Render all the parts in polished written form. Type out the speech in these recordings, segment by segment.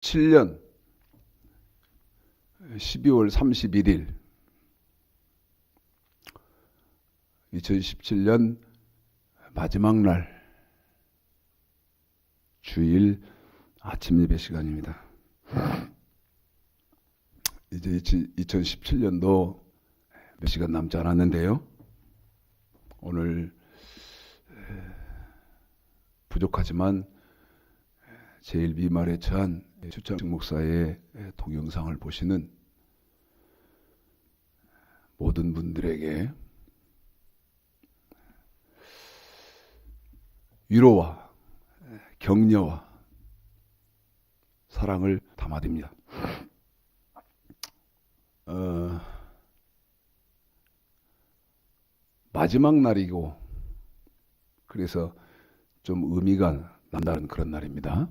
2017년 12월 31일 2017년 마지막 날 주일 아침 예배 시간입니다. 이제 2017년도 몇 시간 남지 않았는데요. 오늘 부족하지만 제일 미말에 처한 주창식 목사의 동영상을 보시는 모든 분들에게 위로와 격려와 사랑을 담아드립니다. 마지막 날이고 그래서 좀 의미가 남다른 그런 날입니다.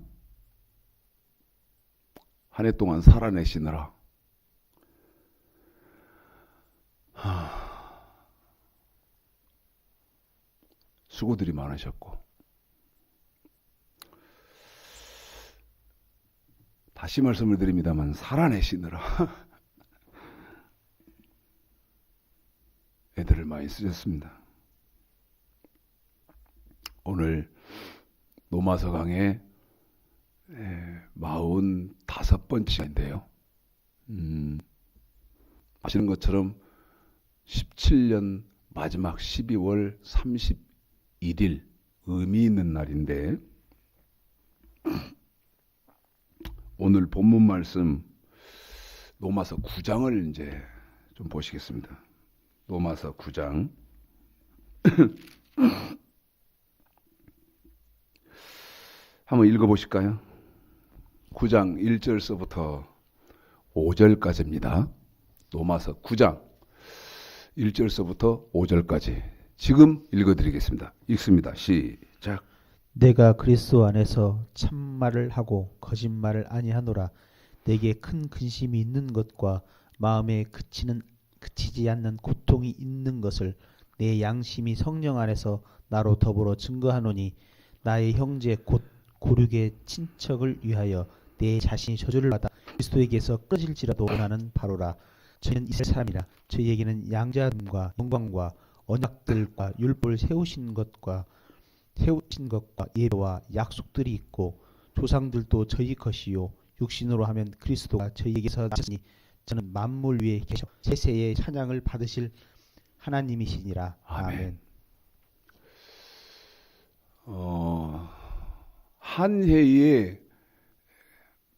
한 해 동안 살아내시느라 수고들이 많으셨고 다시 말씀을 드립니다만 살아내시느라 애들을 많이 쓰셨습니다. 오늘 노마서 강의 45번째인데요. 아시는 것처럼 17년 마지막 12월 31일 의미 있는 날인데 오늘 본문 말씀 노마서 9장을 이제 좀 보시겠습니다. 노마서 9장 한번 읽어보실까요? 9장 1절서부터 5절까지입니다. 노마서 9장 1절서부터 5절까지 지금 읽어드리겠습니다. 읽습니다. 시작. 내가 그리스도 안에서 참말을 하고 거짓말을 아니하노라. 내게 큰 근심이 있는 것과 마음에 그치지 않는 고통이 있는 것을 내 양심이 성령 안에서 나로 더불어 증거하노니 나의 형제 곧 고륙의 친척을 위하여 내 자신이 저주를 받아 그리스도에게서 끊어질지라도 원하는 바로라. 저희는 이스라엘 사람이라 저희에게는 양자됨과 영광과 언약들과 율법을 세우신 것과 예배와 약속들이 있고 조상들도 저희 것이요 육신으로 하면 그리스도가 저희에게서 나셨으니 저는 만물 위에 계셔 세세의 찬양을 받으실 하나님이시니라. 아멘. 한 해의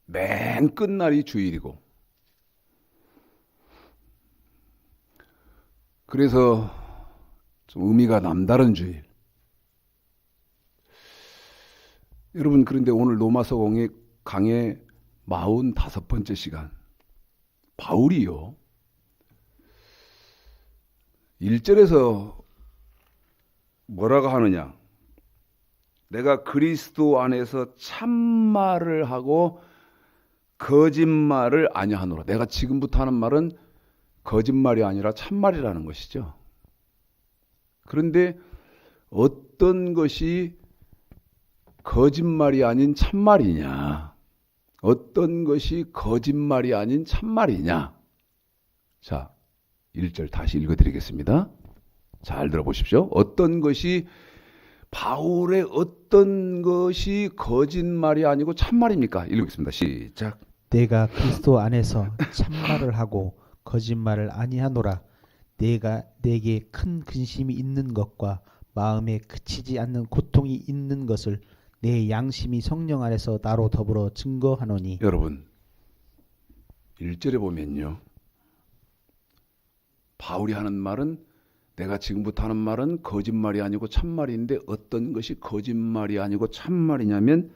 맨 끝날이 주일이고 그래서 좀 의미가 남다른 주일. 여러분 그런데 오늘 노마서 강의 45번째 시간 바울이요 1절에서 뭐라고 하느냐, 내가 그리스도 안에서 참말을 하고 거짓말을 아니하노라. 내가 지금부터 하는 말은 거짓말이 아니라 참말이라는 것이죠. 그런데 어떤 것이 거짓말이 아닌 참말이냐, 어떤 것이 거짓말이 아닌 참말이냐. 자, 1절 다시 읽어드리겠습니다. 잘 들어보십시오. 바울의 어떤 것이 거짓말이 아니고 참말입니까? 읽겠습니다. 시작. 내가 그리스도 안에서 참말을 하고 거짓말을 아니하노라. 내게 큰 근심이 있는 것과 마음에 그치지 않는 고통이 있는 것을 내 양심이 성령 안에서 나로 더불어 증거하노니. 여러분 1절에 보면요, 바울이 하는 말은, 내가 지금부터 하는 말은 거짓말이 아니고 참말인데 어떤 것이 거짓말이 아니고 참말이냐면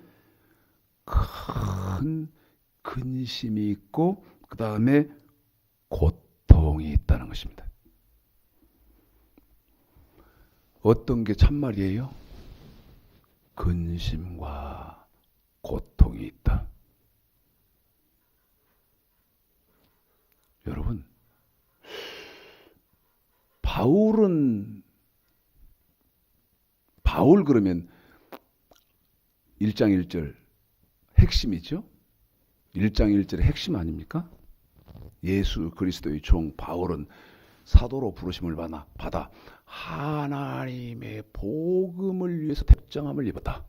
큰 근심이 있고 그 다음에 고통이 있다는 것입니다. 어떤 게 참말이에요? 근심과 고통이 있다. 여러분 바울 그러면 1장 1절 핵심이죠. 1장 1절의 핵심 아닙니까? 예수 그리스도의 종 바울은 사도로 부르심을 받아 하나님의 복음을 위해서 택정함을 입었다.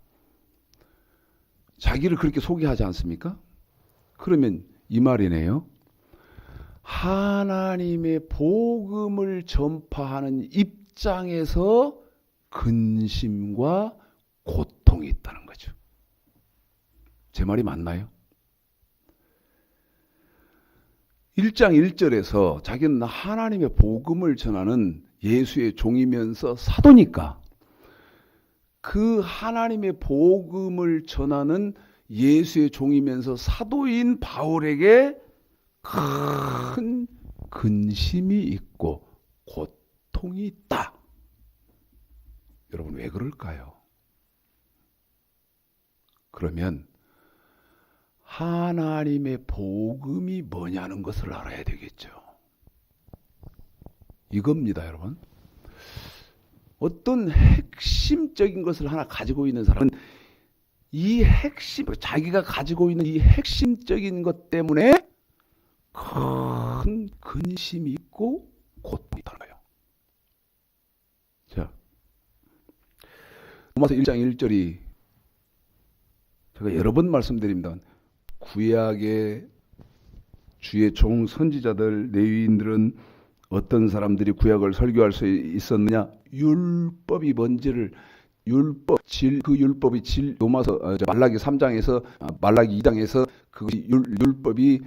자기를 그렇게 소개하지 않습니까? 그러면 이 말이네요. 하나님의 복음을 전파하는 입장에서 근심과 고통이 있다는 거죠. 제 말이 맞나요? 1장 1절에서 자기는 하나님의 복음을 전하는 예수의 종이면서 사도니까 그 하나님의 복음을 전하는 예수의 종이면서 사도인 바울에게 큰 근심이 있고 고통이 있다. 여러분 왜 그럴까요? 그러면 하나님의 복음이 뭐냐는 것을 알아야 되겠죠. 이겁니다, 여러분. 어떤 핵심적인 것을 하나 가지고 있는 사람은 이 핵심, 자기가 가지고 있는 이 핵심적인 것 때문에 큰 근심이 있고 고통이 있다는 거예요. 자, 로마서 1장 1절이 제가 여러 번 말씀드립니다. 구약의 주의 종 선지자들 레위인들은 어떤 사람들이 구약을 설교할 수 있었느냐? 율법이 뭔지를 그 율법이 로마서 말라기 3장에서 말라기 2장에서 그 율법이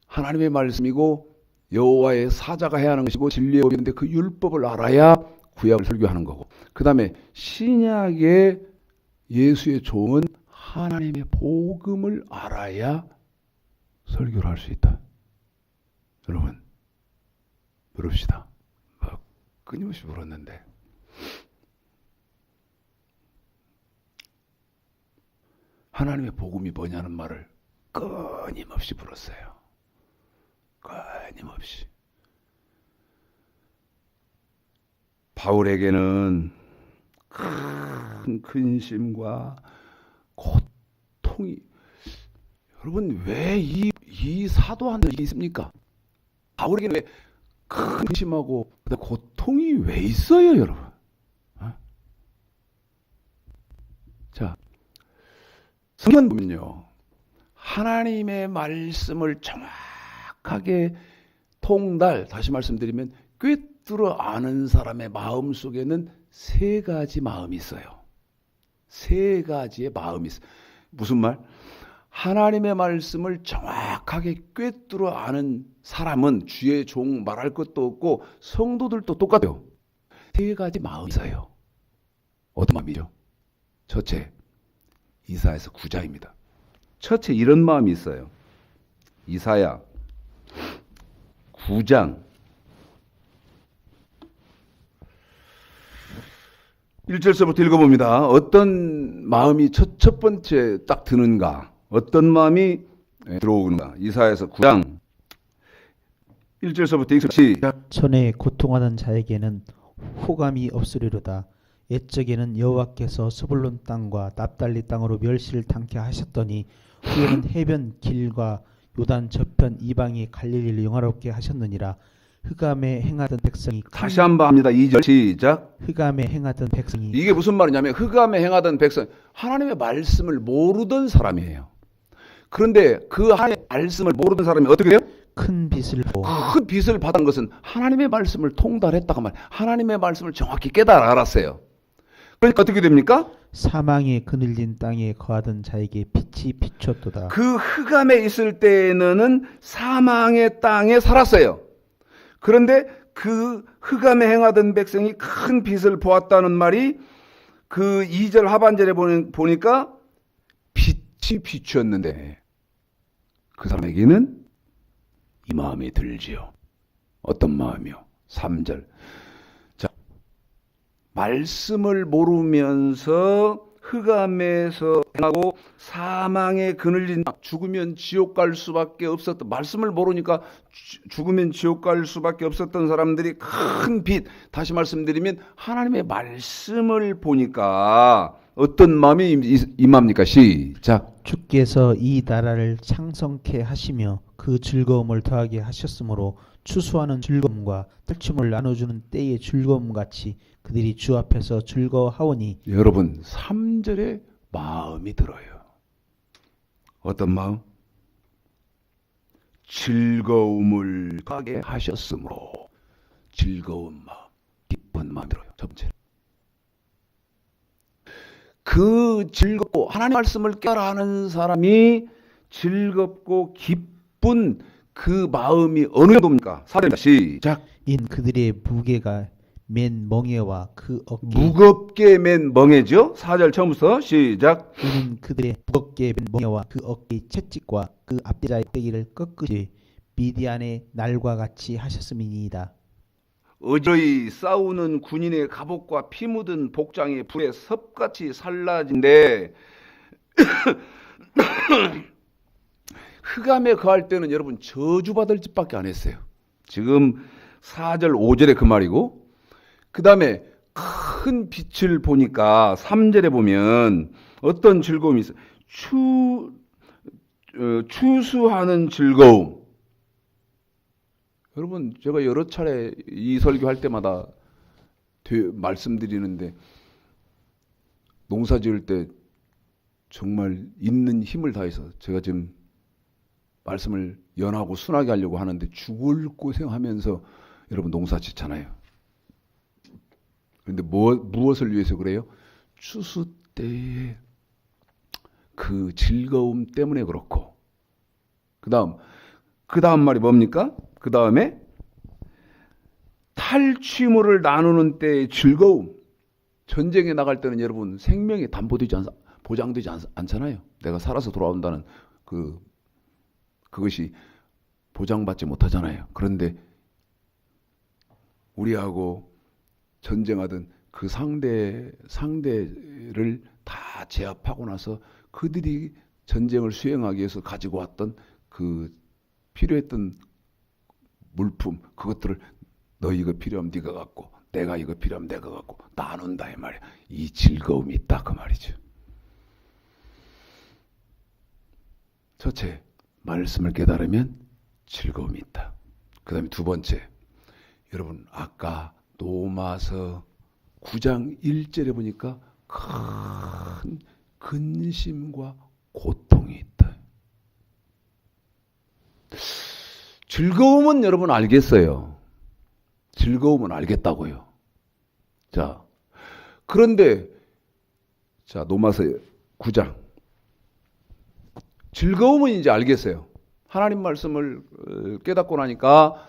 하나님의 말씀이고 여호와의 사자가 해야 하는 것이고 진리의 법인데 그 율법을 알아야 구약을 설교하는 거고, 그 다음에 신약의 예수의 종은 하나님의 복음을 알아야 설교를 할 수 있다. 여러분, 물읍시다. 끊임없이 물었는데 하나님의 복음이 뭐냐는 말을 끊임없이 물었어요. 끊임없이. 바울에게는 큰 근심과 고통이, 여러분 왜 이 사도한테 이게 있습니까? 바울에게는 왜 큰 근심하고 고통이 왜 있어요, 여러분? 자, 성경 보면요, 하나님의 말씀을 정확하게 다시 말씀드리면 꿰뚫어 아는 사람의 마음 속에는 세 가지 마음이 있어요. 세 가지의 마음이 있어요. 무슨 말? 하나님의 말씀을 정확하게 꿰뚫어 아는 사람은 주의 종 말할 것도 없고 성도들도 똑같아요. 세 가지 마음이 있어요. 어떤 마음이죠? 첫째, 이사야서 9장입니다. 첫째 이런 마음이 있어요. 이사야 9장 1절서부터 읽어봅니다. 어떤 마음이 첫 번째 딱 드는가? 어떤 마음이 들어오는가? 이사야서 9장 1절서부터 시작. 전에 고통하는 자에게는 호감이 없으리로다. 옛적에는 여호와께서 스불론 땅과 납달리 땅으로 멸시를 당케 하셨더니 후에는 해변 길과 요단 저편 이방의 갈릴리를 영화롭게 하셨느니라. 흑암에 행하던 백성이 다시 한번 합니다. 2절 시작. 흑암에 행하던 백성이, 이게 무슨 말이냐면 흑암에 행하던 백성, 하나님의 말씀을 모르던 사람이에요. 그런데 그 하나님의 말씀을 모르던 사람이 어떻게 돼요? 큰 빛을 보고 큰 빛을 받은 것은 하나님의 말씀을 통달했다고 말해요. 하나님의 말씀을 정확히 깨달아 알았어요. 그러니까 어떻게 됩니까? 사망에 그늘진 땅에 거하던 자에게 빛이 비췄도다. 그 흑암에 있을 때에는 사망의 땅에 살았어요. 그런데 그 흑암에 행하던 백성이 큰 빛을 보았다는 말이 그 2절 하반절에 보니까 빛이 비추었는데 그 사람에게는 이 마음이 들지요. 어떤 마음이요? 3절. 자, 말씀을 모르면서 흑암에서 행하고 사망에 그늘진, 죽으면 지옥 갈 수밖에 없었던, 말씀을 모르니까 죽으면 지옥 갈 수밖에 없었던 사람들이 큰 빛, 다시 말씀드리면 하나님의 말씀을 보니까 어떤 마음이 임합니까? 시작. 주께서 이 나라를 창성케 하시며 그 즐거움을 더하게 하셨으므로 추수하는 즐거움과 탈춤을 나눠주는 때의 즐거움 같이 그들이 주 앞에서 즐거워하오니. 여러분 3절에 마음이 들어요. 어떤 마음? 즐거움을 가게 하셨으므로 즐거운 마음, 기쁜 마음 들어요. 첫 번째. 그 즐겁고 하나님 말씀을 깨달아 하는 사람이 즐겁고 기쁜 그 마음이 어느 정도입니까? 4절입니다. 시작. 인 그들의 무게가 맨 멍에와 그 어깨. 무겁게 맨 멍에죠. 4절 처음부터 시작. 이는 그들의 무겁게 맨 멍에와 그 어깨의 채찍과 그 앞대자의 빼기를 꺾으시 미디안의 날과 같이 하셨음이니이다. 어저히 싸우는 군인의 갑옷과 피 묻은 복장이 불에 섭같이 살라진데 흑암에 거할 때는 여러분 저주받을 짓밖에 안 했어요. 지금 4절 5절에 그 말이고, 그 다음에 큰 빛을 보니까 3절에 보면 어떤 즐거움이 있어요. 추수하는 즐거움. 여러분 제가 여러 차례 이 설교할 때마다 말씀드리는데, 농사 지을 때 정말 있는 힘을 다해서 제가 지금 말씀을 연하고 순하게 하려고 하는데 죽을 고생하면서 여러분 농사 짓잖아요. 그런데 무엇을 위해서 그래요? 추수 때의 그 즐거움 때문에 그렇고, 그 다음 말이 뭡니까? 그 다음에 탈취물을 나누는 때의 즐거움. 전쟁에 나갈 때는 여러분 생명이 보장되지 않잖아요. 내가 살아서 돌아온다는 그것이 보장받지 못하잖아요. 그런데 우리하고 전쟁하던 그 상대를 다 제압하고 나서 그들이 전쟁을 수행하기 위해서 가지고 왔던 그 필요했던 물품, 그것들을 너 이거 필요하면 네가 갖고, 내가 이거 필요하면 내가 갖고 나눈다 이 말이야. 이 즐거움이 있다 그 말이죠. 첫째, 말씀을 깨달으면 즐거움이 있다. 그 다음에 두 번째, 여러분 아까 로마서 9장 1절에 보니까 큰 근심과 고통이 있다. 즐거움은 여러분 알겠어요. 즐거움은 알겠다고요. 자, 그런데 로마서 9장 즐거움은 이제 알겠어요. 하나님 말씀을 깨닫고 나니까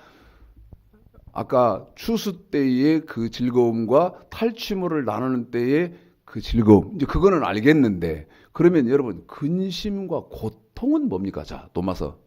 아까 추수 때의 그 즐거움과 탈취물을 나누는 때의 그 즐거움, 이제 그거는 알겠는데, 그러면 여러분 근심과 고통은 뭡니까? 자, 로마서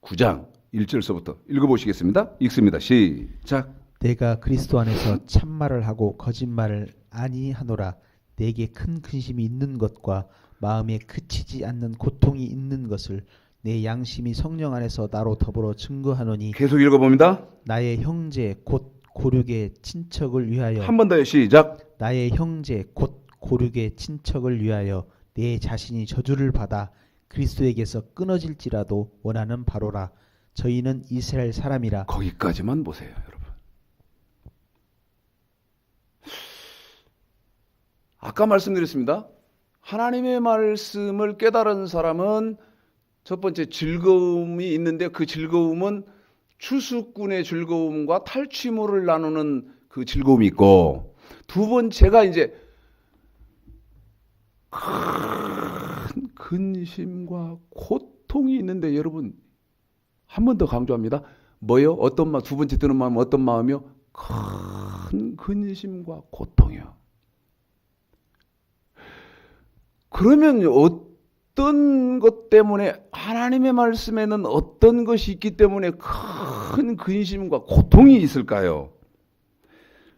9장 1절서부터 읽어보시겠습니다. 읽습니다. 시작. 내가 그리스도 안에서 참말을 하고 거짓말을 아니하노라. 내게 큰 근심이 있는 것과 마음에 그치지 않는 고통이 있는 것을 내 양심이 성령 안에서 나로 더불어 증거하노니. 계속 읽어봅니다. 나의 형제 곧 고륙의 친척을 위하여. 한 번 더요. 시작. 나의 형제 곧 고륙의 친척을 위하여 내 자신이 저주를 받아 그리스도에게서 끊어질지라도 원하는 바로라. 저희는 이스라엘 사람이라. 거기까지만 보세요, 여러분. 아까 말씀드렸습니다. 하나님의 말씀을 깨달은 사람은 첫 번째 즐거움이 있는데, 그 즐거움은 추수꾼의 즐거움과 탈취물을 나누는 그 즐거움이 있고, 두 번째가 이제 큰 근심과 고통이 있는데, 여러분 한 번 더 강조합니다. 뭐요? 어떤 마음? 두 번째 드는 마음은 어떤 마음이요? 큰 근심과 고통이요. 그러면 어떤 것 때문에, 하나님의 말씀에는 어떤 것이 있기 때문에 큰 근심과 고통이 있을까요?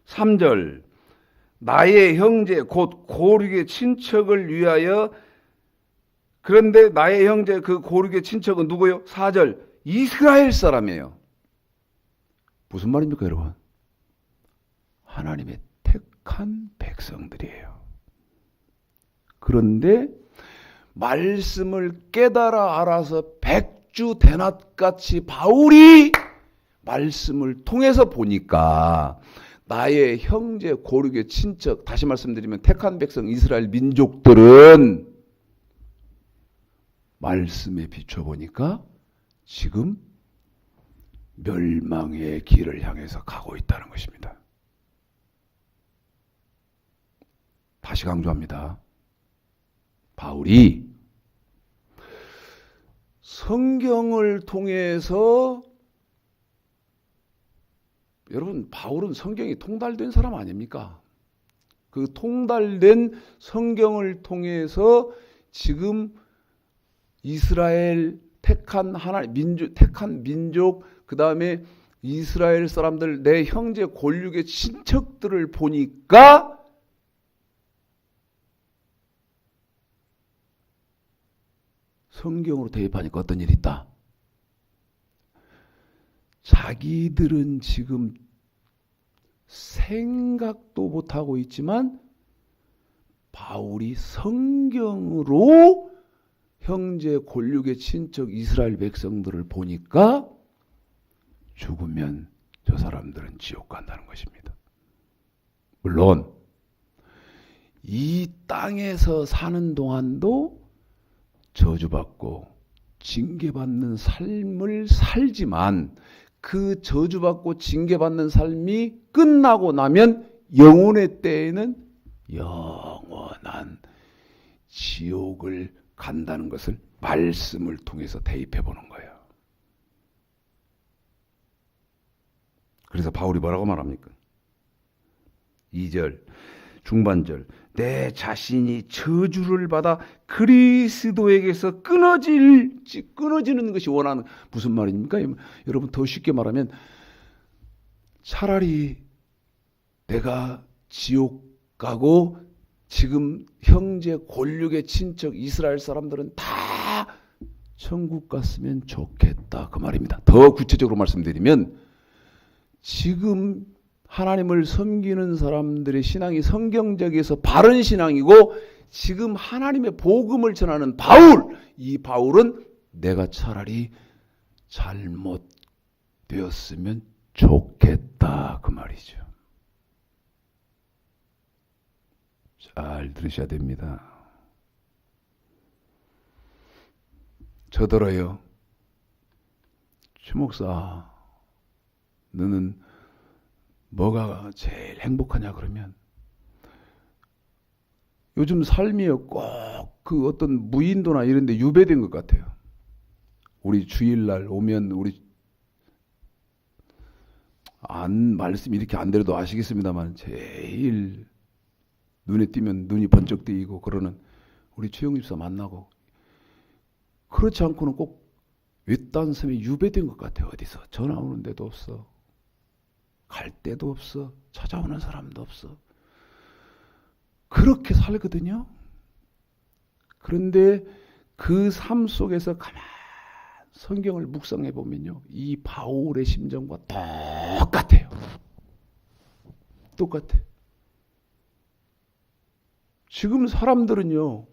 3절, 나의 형제 곧 고륙의 친척을 위하여. 그런데 나의 형제 그 고륙의 친척은 누구요? 4절, 이스라엘 사람이에요. 무슨 말입니까, 여러분? 하나님의 택한 백성들이에요. 그런데 말씀을 깨달아 알아서 백주대낮같이 바울이 말씀을 통해서 보니까 나의 형제 고륙의 친척, 다시 말씀드리면 택한 백성 이스라엘 민족들은 말씀에 비춰보니까 지금 멸망의 길을 향해서 가고 있다는 것입니다. 다시 강조합니다. 바울이 성경을 통해서, 여러분 바울은 성경이 통달된 사람 아닙니까? 그 통달된 성경을 통해서 지금 이스라엘 택한 택한 민족, 그 다음에 이스라엘 사람들, 내 형제 골육의 친척들을 보니까 성경으로 대입하니까 어떤 일이 있다. 자기들은 지금 생각도 못하고 있지만 바울이 성경으로 형제 골육의 친척 이스라엘 백성들을 보니까 죽으면 저 사람들은 지옥 간다는 것입니다. 물론 이 땅에서 사는 동안도 저주받고 징계받는 삶을 살지만 그 저주받고 징계받는 삶이 끝나고 나면 영혼의 때에는 영원한 지옥을 간다는 것을 말씀을 통해서 대입해 보는 거예요. 그래서 바울이 뭐라고 말합니까? 2절 중반절, 내 자신이 저주를 받아 그리스도에게서 끊어지는 것이 원하는, 무슨 말입니까? 여러분 더 쉽게 말하면 차라리 내가 지옥 가고 지금 형제 골육의 친척 이스라엘 사람들은 다 천국 갔으면 좋겠다, 그 말입니다. 더 구체적으로 말씀드리면 지금 하나님을 섬기는 사람들의 신앙이 성경적에서 바른 신앙이고 지금 하나님의 복음을 전하는 바울, 이 바울은 내가 차라리 잘못되었으면 좋겠다, 그 말이죠. 잘 들으셔야 됩니다. 저더러요, 최 목사, 너는 뭐가 제일 행복하냐 그러면 요즘 삶이요 꼭 그 어떤 무인도나 이런 데 유배된 것 같아요. 우리 주일날 오면 우리 말씀이 이렇게 안 되려도 아시겠습니다만 제일 눈에 띄면 눈이 번쩍 뜨이고 그러는 우리 최영 집사 만나고, 그렇지 않고는 꼭 외딴 섬에 유배된 것 같아요. 어디서 전화 오는 데도 없어, 갈 데도 없어, 찾아오는 사람도 없어. 그렇게 살거든요. 그런데 그 삶 속에서 가만 성경을 묵상해 보면요, 이 바울의 심정과 똑같아요. 똑같아요. 지금 사람들은요,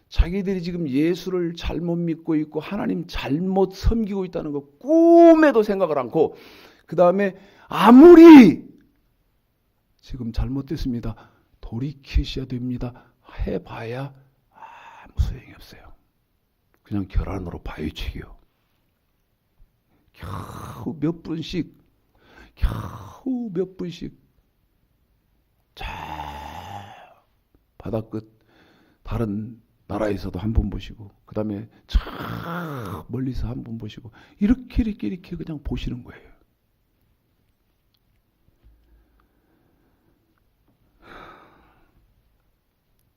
자기들이 지금 예수를 잘못 믿고 있고 하나님 잘못 섬기고 있다는 거 꿈에도 생각을 않고, 그 다음에 아무리 지금 잘못됐습니다, 돌이키셔야 됩니다 해봐야 아무 소용이 없어요. 그냥 결함으로 바위치기요. 겨우 몇 분씩 자 바다끝 다른 나라에서도 한 번 보시고, 그 다음에 저 멀리서 한 번 보시고, 이렇게 그냥 보시는 거예요.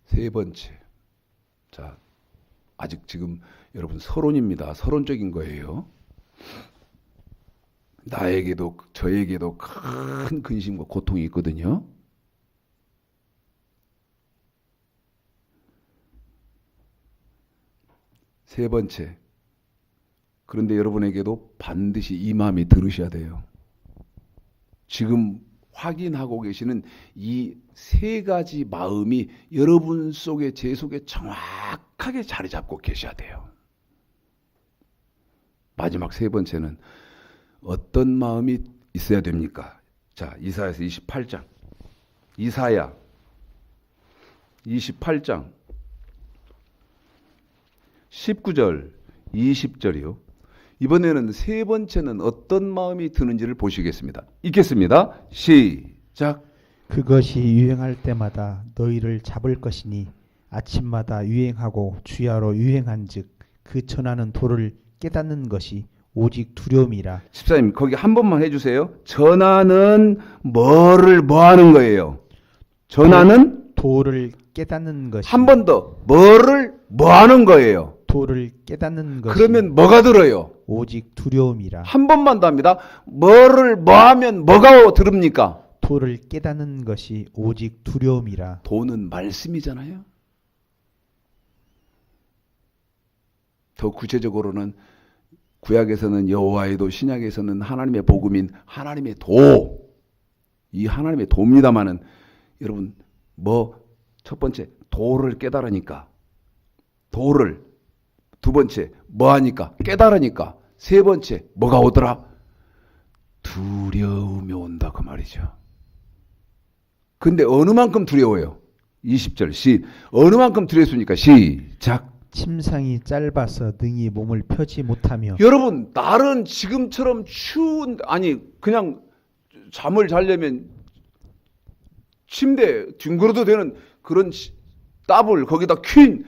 세 번째, 자, 아직 지금 여러분 서론입니다. 서론적인 거예요. 나에게도 저에게도 큰 근심과 고통이 있거든요. 세 번째, 그런데 여러분에게도 반드시 이 마음이 들으셔야 돼요. 지금 확인하고 계시는 이 세 가지 마음이 여러분 속에, 제 속에 정확하게 자리 잡고 계셔야 돼요. 마지막 세 번째는 어떤 마음이 있어야 됩니까? 자, 이사야서 28장. 이사야 28장 19절, 20절이요. 이번에는 세 번째는 어떤 마음이 드는지를 보시겠습니다. 읽겠습니다. 시작. 그것이 유행할 때마다 너희를 잡을 것이니 아침마다 유행하고 주야로 유행한즉 그 전하는 도를 깨닫는 것이 오직 두려움이라. 집사님 거기 한 번만 해주세요. 전하는 뭐를 뭐 하는 거예요? 전하는 도를 깨닫는 것이. 한 번 더 뭐를 뭐 하는 거예요? 도를 깨닫는 것이. 그러면 뭐가 들어요? 오직 두려움이라. 한 번만 더 합니다. 뭐를 뭐 하면 뭐가 들읍니까? 도를 깨닫는 것이 오직 두려움이라. 도는 말씀이잖아요. 더 구체적으로는 구약에서는 여호와의 도, 신약에서는 하나님의 복음인 하나님의 도. 이 하나님의 도입니다마는 여러분 뭐 첫 번째 도를 깨달으니까, 도를 두 번째 뭐 하니까? 깨달으니까, 세 번째 뭐가 오더라? 두려움이 온다 그 말이죠. 근데 어느 만큼 두려워요? 20절 어느 만큼 두렵습니까? 시작. 침상이 짧아서 능히 몸을 펴지 못하며. 여러분 날은 지금처럼 추운, 아니 그냥 잠을 자려면 침대 뒹굴어도 되는 그런 따블, 거기다 퀸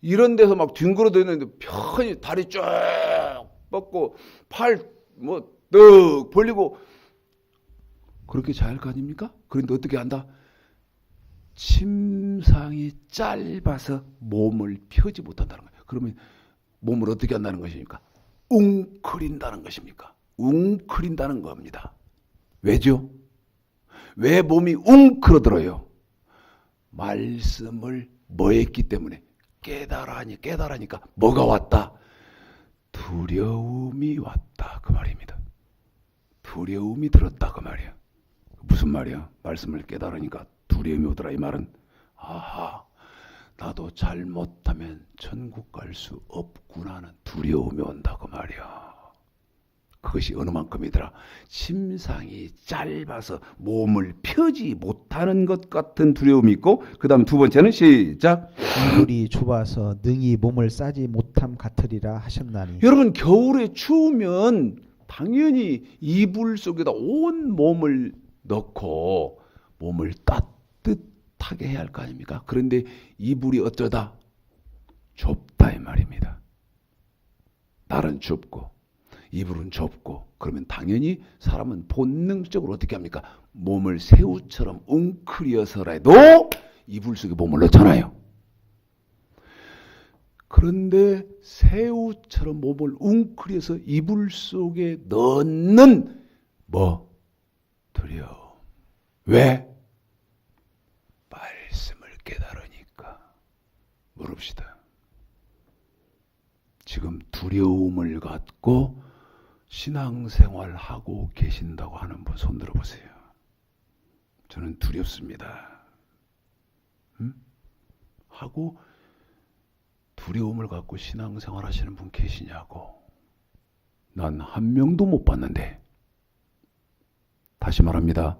이런 데서 막 뒹굴어도 되는데 편히 다리 쫙 뻗고 팔 뭐 떡 벌리고 그렇게 자야 할 거 아닙니까? 그런데 어떻게 한다? 침상이 짧아서 몸을 펴지 못한다는 거예요. 그러면 몸을 어떻게 한다는 것입니까? 웅크린다는 것입니까? 웅크린다는 겁니다. 왜죠? 왜 몸이 웅크러들어요? 말씀을 뭐 했기 때문에? 깨달으니까 뭐가 왔다? 두려움이 왔다 그 말입니다. 두려움이 들었다 그 말이야. 무슨 말이야? 말씀을 깨달으니까 두려움이 오더라 이 말은, 아하, 나도 잘못하면 천국 갈 수 없구나 하는 두려움이 온다 그 말이야. 그것이 어느 만큼이더라? 침상이 짧아서 몸을 펴지 못하는 것 같은 두려움이 있고, 그 다음 두 번째는 시작. 이불이 좁아서 능히 몸을 싸지 못함 같으리라 하셨나니. 여러분 겨울에 추우면 당연히 이불 속에다 온 몸을 넣고 몸을 따뜻하게 해야 할 거 아닙니까? 그런데 이불이 어쩌다 좁다 이 말입니다. 날은 춥고 이불은 좁고, 그러면 당연히 사람은 본능적으로 어떻게 합니까? 몸을 새우처럼 웅크려서라도 이불 속에 몸을 넣잖아요. 그런데 새우처럼 몸을 웅크려서 이불 속에 넣는 뭐? 두려움. 왜? 말씀을 깨달으니까. 물읍시다. 지금 두려움을 갖고 신앙생활하고 계신다고 하는 분 손 들어보세요. 저는 두렵습니다. 하고 두려움을 갖고 신앙생활 하시는 분 계시냐고. 난 한 명도 못 봤는데. 다시 말합니다.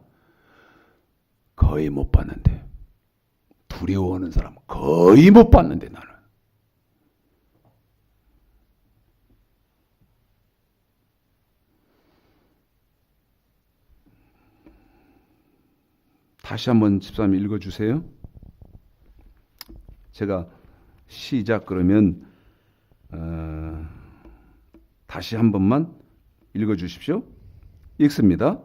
거의 못 봤는데. 두려워하는 사람 거의 못 봤는데 나는. 다시 한번 집사님 읽어주세요. 제가 시작 그러면 다시 한 번만 읽어주십시오. 읽습니다.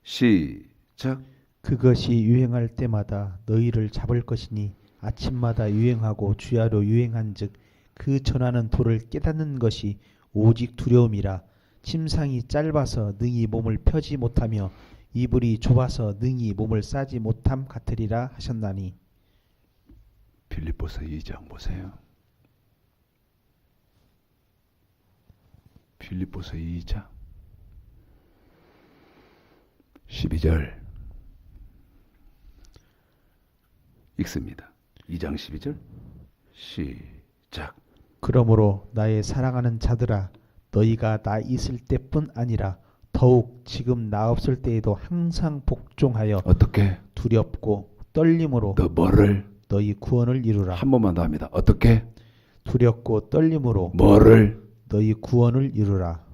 시작. 그것이 유행할 때마다 너희를 잡을 것이니 아침마다 유행하고 주야로 유행한즉 그 전하는 도를 깨닫는 것이 오직 두려움이라. 침상이 짧아서 능히 몸을 펴지 못하며 이불이 좁아서 능히 몸을 싸지 못함 같으리라 하셨나니. 빌립보서 2장 보세요. 빌립보서 2장 12절 읽습니다. 2장 12절 시작. 그러므로 나의 사랑하는 자들아, 너희가 나 있을 때뿐 아니라 더욱 지금 나 없을 때에도 항상 복종하여 어떻게? 두렵고 떨림으로 너 뭐를? 너희 구원을 이루라. 한 번만 더 합니다. 어떻게? 두렵고 떨림으로 뭐를? 너희 구원을 이루라.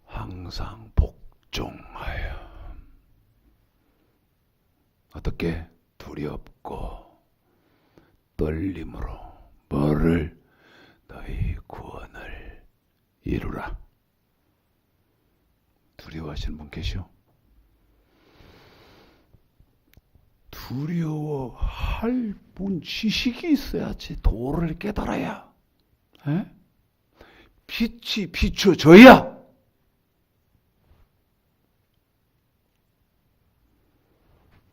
항상 복종하여. 어떻게? 두렵고 떨림으로 뭐를? 너희 구원을 이루라. 두려워하시는 분 계시오? 두려워할 분 지식이 있어야지. 도를 깨달아야. 에? 빛이 비춰져야.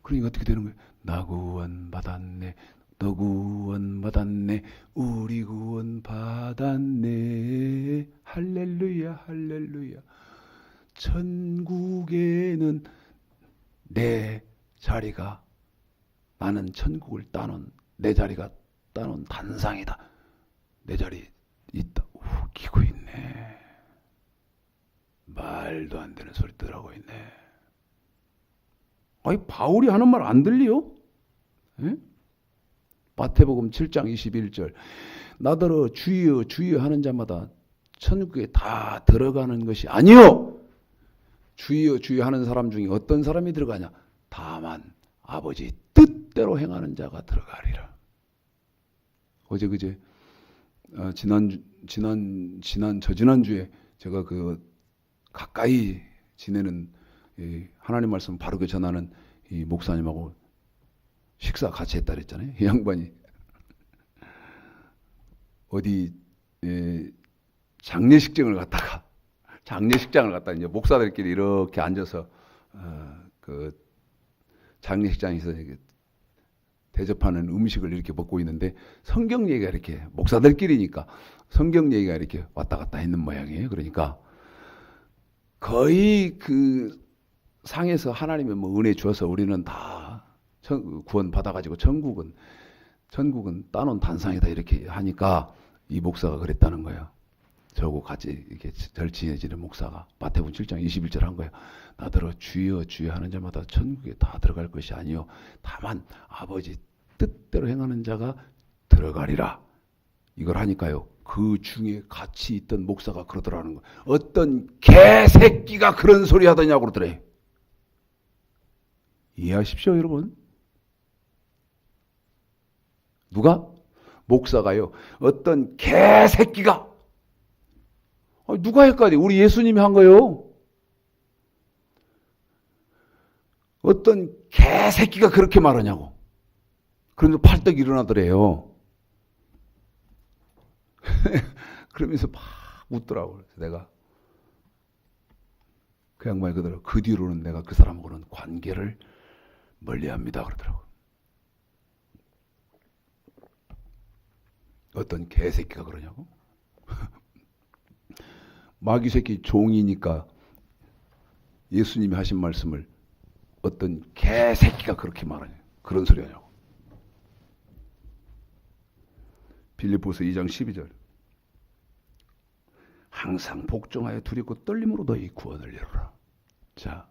그러니까 어떻게 되는 거예요? 나 구원 받았네. 너 구원 받았네. 우리 구원 받았네. 할렐루야 할렐루야. 천국에는 내 자리가, 나는 천국을 따놓은, 내 자리가 따놓은 단상이다. 내 자리 있다. 웃기고 있네. 말도 안 되는 소리 들하고 있네. 아니, 바울이 하는 말 안 들리요? 에? 마태복음 7장 21절. 나더러 주여 주여 하는 자마다 천국에 다 들어가는 것이 아니요. 주여 주여 하는 사람 중에 어떤 사람이 들어가냐? 다만 아버지 뜻대로 행하는 자가 들어가리라. 어제 그제 저지난주에 제가 그 가까이 지내는 하나님 말씀 바르게 전하는 이 목사님하고 식사 같이 했다 그랬잖아요. 이 양반이 어디 장례식장을 갔다가 이제 목사들끼리 이렇게 앉아서 그 장례식장에서 이렇게 대접하는 음식을 이렇게 먹고 있는데 성경 얘기가 이렇게, 목사들끼리니까 성경 얘기가 이렇게 왔다 갔다 했는 모양이에요. 그러니까 거의 그 상에서 하나님의 뭐 은혜 주어서 우리는 다 구원 받아가지고 전국은 따놓은 단상이다 이렇게 하니까 이 목사가 그랬다는 거예요. 저하고 같이 이렇게 절친해지는 목사가 마태복음 7장 21절 한 거예요. 나더러 주여 주여 하는 자마다 천국에 다 들어갈 것이 아니요 다만 아버지 뜻대로 행하는 자가 들어가리라. 이걸 하니까요, 그 중에 같이 있던 목사가 그러더라는 거예요. 어떤 개새끼가 그런 소리 하더냐고 그러더래요. 이해하십시오 여러분. 누가? 목사가요. 어떤 개새끼가. 누가 헷갈려? 우리 예수님이 한 거예요. 어떤 개새끼가 그렇게 말하냐고. 그런데 팔떡 일어나더래요. 그러면서 막 웃더라고요. 그래서 내가 그 양반이 그러더라고요. 그 뒤로는 내가 그 사람하고는 관계를 멀리합니다 그러더라고요. 어떤 개새끼가 그러냐고? 마귀 새끼 종이니까 예수님이 하신 말씀을 어떤 개새끼가 그렇게 말하냐, 그런 소리 하냐고. 빌립보서 2장 12절. 항상 복종하여 두렵고 떨림으로 너희 구원을 이루라. 자,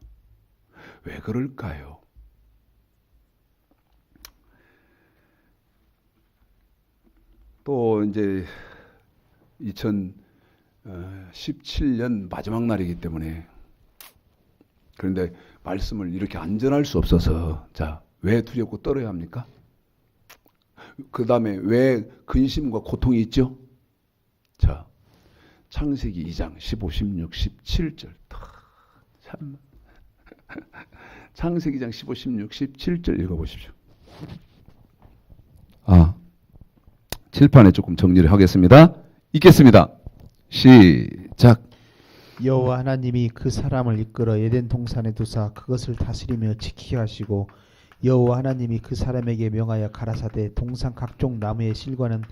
왜 그럴까요? 또 이제 2017년 마지막 날이기 때문에, 그런데 말씀을 이렇게 안전할 수 없어서, 자, 왜 두렵고 떨어야 합니까? 그 다음에 왜 근심과 고통이 있죠? 자, 창세기 2장 15, 16, 17절. 참. 창세기 2장 15, 16, 17절 읽어보십시오. 칠판에 조금 정리를 하겠습니다. 읽겠습니다. 시작. 여호와 하나님이 그 사람을 이끌어 에덴 동산에 두사 그것을 다스리며 지키게 하시고, 여호와 하나님이 그 사람에게 명하여 가라사대 동산 각종 나무의 실과는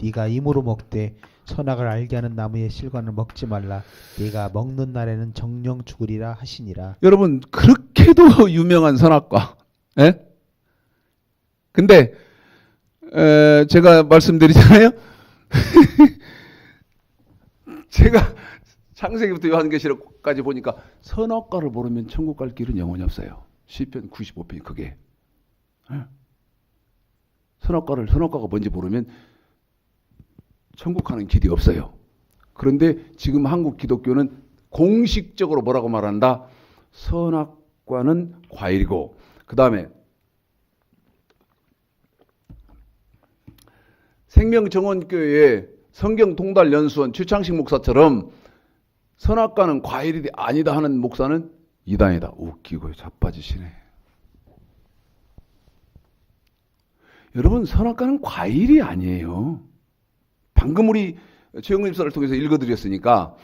네가 임으로 먹되 선악을 알게 하는 나무의 실과는 먹지 말라. 네가 먹는 날에는 정령 죽으리라 하시니라. 여러분, 그렇게도 유명한 선악과. 예? 근데 제가 말씀드리잖아요. 제가 창세기부터 요한계시록까지 보니까 선악과를 모르면 천국 갈 길은 영원히 없어요. 시편 95편이 그게. 선악과가 뭔지 모르면 천국 가는 길이 없어요. 그런데 지금 한국 기독교는 공식적으로 뭐라고 말한다? 선악과는 과일이고, 그 다음에 생명정원교회의 성경통달연수원 최창식 목사처럼 선악과는 과일이 아니다 하는 목사는 이단이다. 웃기고 자빠지시네. 여러분, 선악과는 과일이 아니에요. 방금 우리 최영근 집사를 통해서 읽어드렸으니까,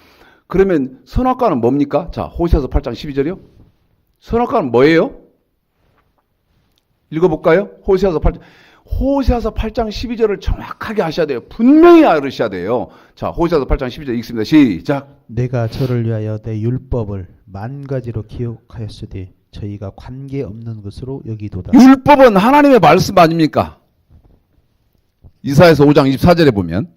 그러면 선악과는 뭡니까? 자, 호세아서 8장 12절이요. 선악과는 뭐예요? 읽어볼까요? 호세아서 8장 12절을 정확하게 하셔야 돼요. 분명히 알으셔야 돼요. 자, 호세아서 8장 12절 읽습니다. 시작. 내가 저를 위하여 내 율법을 만 가지로 기억하였으되 저희가 관계없는 것으로 여기도다. 율법은 하나님의 말씀 아닙니까? 이사야서 5장 24절에 보면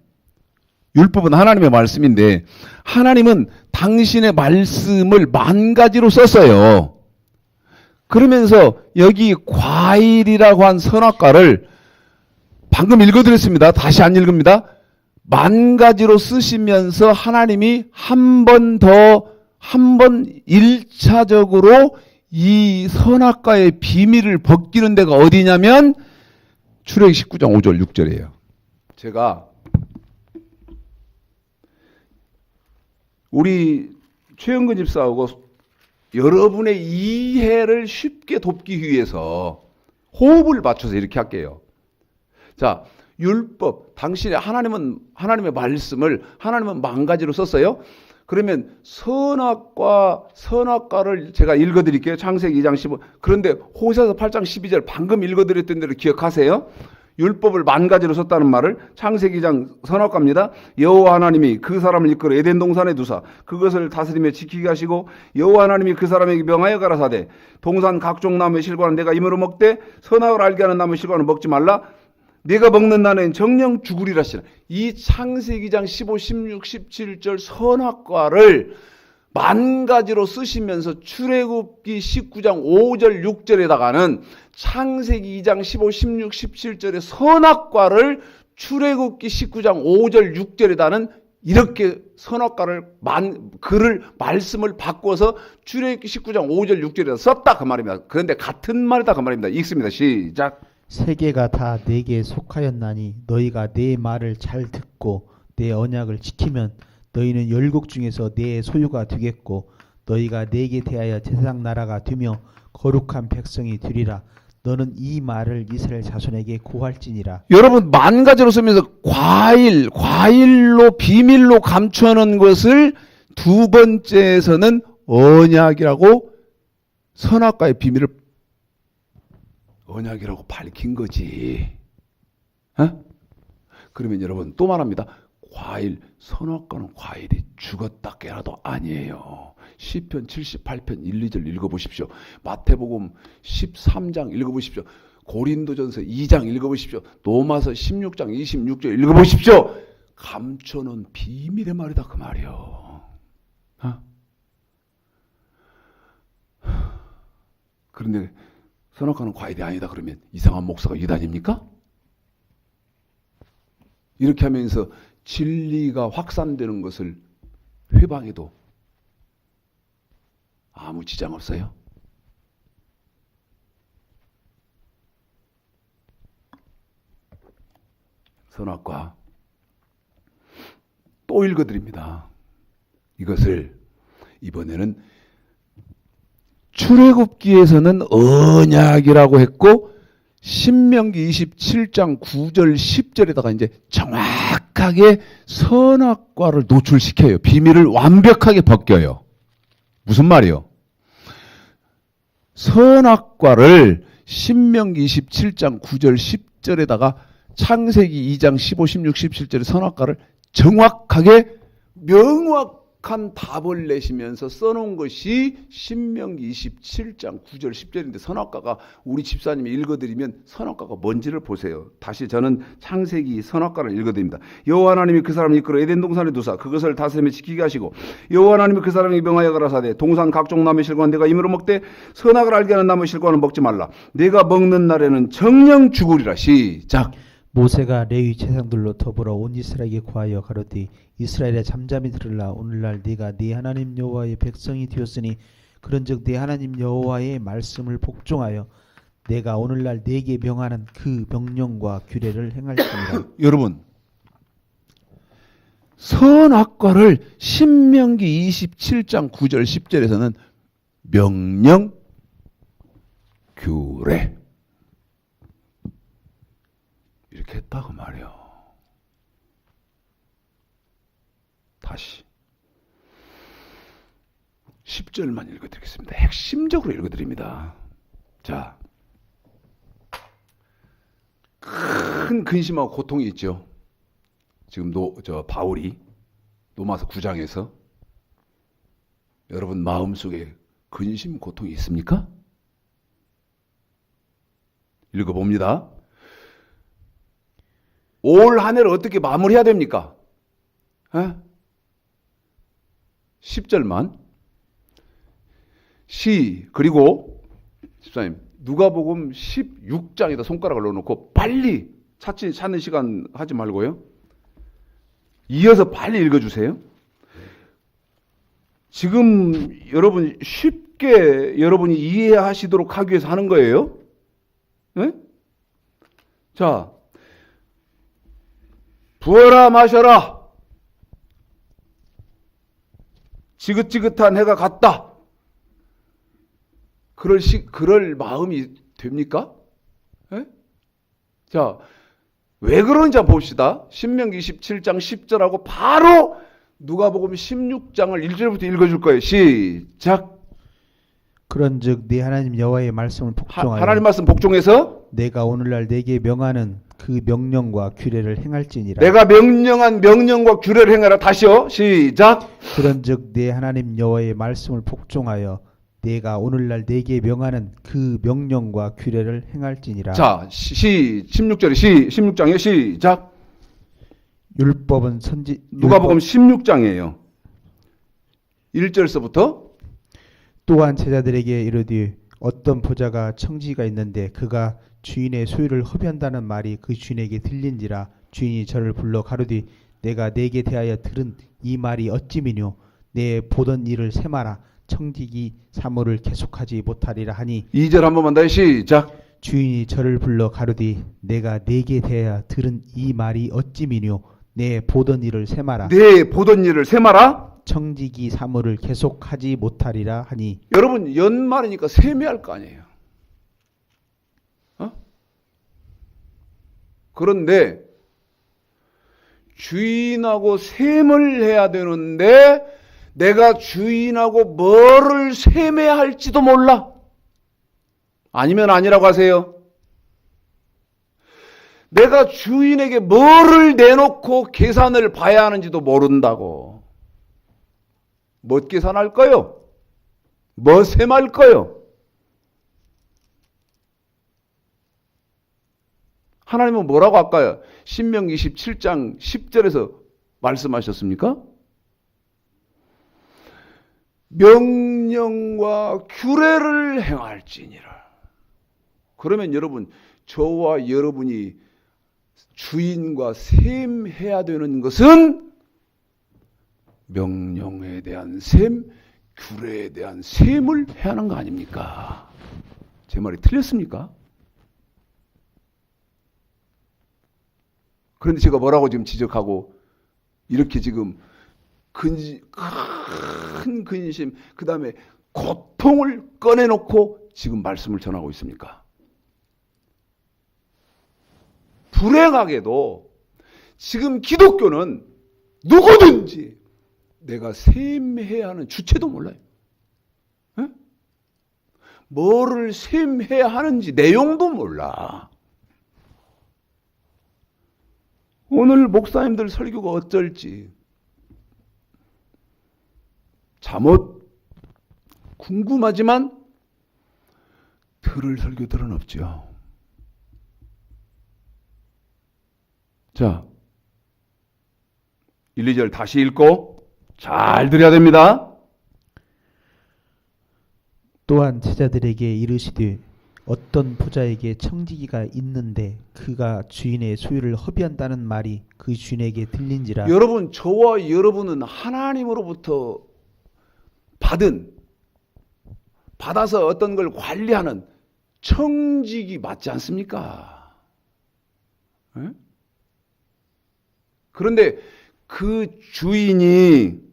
율법은 하나님의 말씀인데 하나님은 당신의 말씀을 만 가지로 썼어요. 그러면서 여기 과일이라고 한 선악과를 방금 읽어드렸습니다. 다시 안 읽습니다. 만 가지로 쓰시면서 하나님이 한 번 1차적으로 이 선악과의 비밀을 벗기는 데가 어디냐면 출애굽기 19장 5절 6절이에요. 제가 우리 최영근 집사하고 여러분의 이해를 쉽게 돕기 위해서 호흡을 맞춰서 이렇게 할게요. 자, 율법, 당신의 하나님의 말씀을 하나님은 만 가지로 썼어요. 그러면 선악과를 제가 읽어드릴게요. 창세기 2장 15. 그런데 호세아서 8장 12절 방금 읽어드렸던 대로 기억하세요. 율법을 만 가지로 썼다는 말을 창세기 2장 선악과입니다. 여호와 하나님이 그 사람을 이끌어 에덴 동산에 두사 그것을 다스리며 지키게 하시고 여호와 하나님이 그 사람에게 명하여 가라사대 동산 각종 나무의 실과는 내가 임으로 먹되 선악을 알게 하는 나무의 실과는 먹지 말라. 네가 먹는 날엔 정령 죽으리라 하시라. 이 창세기 2장 15, 16, 17절 선악과를 만 가지로 쓰시면서 출애굽기 19장 5절 6절에다가는 창세기 2장 15, 16, 17절의 선악과를 출애굽기 19장 5절 6절에다는 이렇게 선악과를 말씀을 바꿔서 출애굽기 19장 5절 6절에다 썼다 그 말입니다. 그런데 같은 말이다 그 말입니다. 읽습니다. 시작. 세계가 다 내게 속하였나니 너희가 내 말을 잘 듣고 내 언약을 지키면 너희는 열국 중에서 내 소유가 되겠고 너희가 내게 대하여 제사장 나라가 되며 거룩한 백성이 되리라. 너는 이 말을 이스라엘 자손에게 고할지니라. 여러분, 만 가지로 쓰면서 과일로 비밀로 감춰놓은 것을 두 번째에서는 언약이라고 선악과의 비밀을 언약이라고 밝힌 거지. 그러면 여러분 또 말합니다. 선악과는 과일이 죽었다 깨라도 아니에요. 시편 78편 1, 2절 읽어보십시오. 마태복음 13장 읽어보십시오. 고린도전서 2장 읽어보십시오. 로마서 16장 26절 읽어보십시오. 감춰놓은 비밀의 말이다 그 말이요. 그런데 선악과는 과일이 아니다 그러면 이상한 목사가 이단입니까? 이렇게 하면서 진리가 확산되는 것을 회방해도 아무 지장 없어요. 선악과 또 읽어드립니다. 이것을 이번에는 출애굽기에서는 언약이라고 했고 신명기 27장 9절 10절에다가 이제 정확하게 선악과를 노출시켜요. 비밀을 완벽하게 벗겨요. 무슨 말이요? 선악과를 신명기 27장 9절 10절에다가 창세기 2장 15, 16, 17절의 선악과를 정확하게 명확한 답을 내시면서 써놓은 것이 신명기 27장 9절 10절인데 선악과가 우리 집사님이 읽어드리면 선악과가 뭔지를 보세요. 다시 저는 창세기 선악과를 읽어드립니다. 여호와 하나님이 그 사람을 이끌어 에덴 동산에 두사 그것을 다스리며 지키게 하시고 여호와 하나님이 그 사람에게 명하여 가라사대 동산 각종 나무의 실과는 내가 임으로 먹되 선악을 알게 하는 나무의 실과는 먹지 말라. 내가 먹는 날에는 정령 죽으리라. 시작. 모세가 레위 제사장들로 더불어 온 이스라엘에게 고하여 가로되 이스라엘에 잠잠히 들으라. 오늘날 네가 네 하나님 여호와의 백성이 되었으니 그런즉 네 하나님 여호와의 말씀을 복종하여 내가 오늘날 네게 명하는 그 명령과 규례를 행할지니라. 여러분, 선악과를 신명기 27장 9절 10절에서는 명령, 규례 이렇게 했다고 말이요. 다시 10절만 읽어드리겠습니다. 핵심적으로 읽어드립니다. 자, 큰 근심하고 고통이 있죠. 지금 바울이 로마서 9장에서 여러분 마음속에 근심, 고통이 있습니까? 읽어봅니다. 올 한 해를 어떻게 마무리해야 됩니까? 10절만. 그리고 집사님 누가복음 16장에다 손가락을 넣어놓고 빨리 찾는 시간 하지 말고요. 이어서 빨리 읽어주세요. 지금 여러분 쉽게 여러분이 이해하시도록 하기 위해서 하는 거예요. 네? 자, 부어라 마셔라. 지긋지긋한 해가 갔다. 그럴 마음이 됩니까? 네? 자, 왜 그런지 봅시다. 신명기 27장 10절하고 바로 누가복음 16장을 1절부터 읽어줄 거예요. 시작. 그런즉 네 하나님 여호와의 말씀을 복종하여 하나님 말씀 복종해서 내가 오늘날 네게 명하는 그 명령과 규례를 행할지니라. 내가 명령한 명령과 규례를 행하라. 다시요. 시작. 그런즉 네 하나님 여호와의 말씀을 복종하여 내가 오늘날 네게 명하는 그 명령과 규례를 행할지니라. 자, 16절에 16장에 시작. 율법은 누가복음 16장이에요. 1절서부터 또한 제자들에게 이르되 어떤 보자가 청지기가 있는데 그가 주인의 소유를 허비한다는 말이 그 주인에게 들린지라. 주인이 저를 불러 가로되 내가 네게 대하여 들은 이 말이 어찌미뇨. 내 보던 일을 세마라. 청지기 사모를 계속하지 못하리라 하니. 2절 한 번만 다시 시작. 주인이 저를 불러 가로되 내가 네게 대하여 들은 이 말이 어찌미뇨. 내 보던 일을 세마라. 내 보던 일을 세마라. 청지기 사모를 계속하지 못하리라 하니. 여러분 연말이니까 세매할 거 아니에요. 그런데 주인하고 셈을 해야 되는데 내가 주인하고 뭐를 세매할지도 몰라. 아니면 아니라고 하세요. 내가 주인에게 뭐를 내놓고 계산을 봐야 하는지도 모른다고. 뭐 계산할까요? 뭐 셈할까요? 하나님은 뭐라고 할까요? 신명기 27장 10절에서 말씀하셨습니까? 명령과 규례를 행할지니라. 그러면 여러분, 저와 여러분이 주인과 셈해야 되는 것은 명령에 대한 셈, 규례에 대한 셈을 해야 하는 거 아닙니까? 제 말이 틀렸습니까? 그런데 제가 뭐라고 지금 지적하고 이렇게 지금 큰 근심, 그 다음에 고통을 꺼내놓고 지금 말씀을 전하고 있습니까? 불행하게도 지금 기독교는 누구든지 내가 셈해야 하는 주체도 몰라요. 에? 뭐를 셈해야 하는지 내용도 몰라. 오늘 목사님들 설교가 어쩔지 잠옷 궁금하지만 들을 설교들은 없죠. 자, 1, 2절 다시 읽고 잘 들어야 됩니다. 또한 제자들에게 이르시되 어떤 부자에게 청지기가 있는데 그가 주인의 소유를 허비한다는 말이 그 주인에게 들린지라. 여러분, 저와 여러분은 하나님으로부터 받아서 어떤 걸 관리하는 청직이 맞지 않습니까? 에? 그런데 그 주인이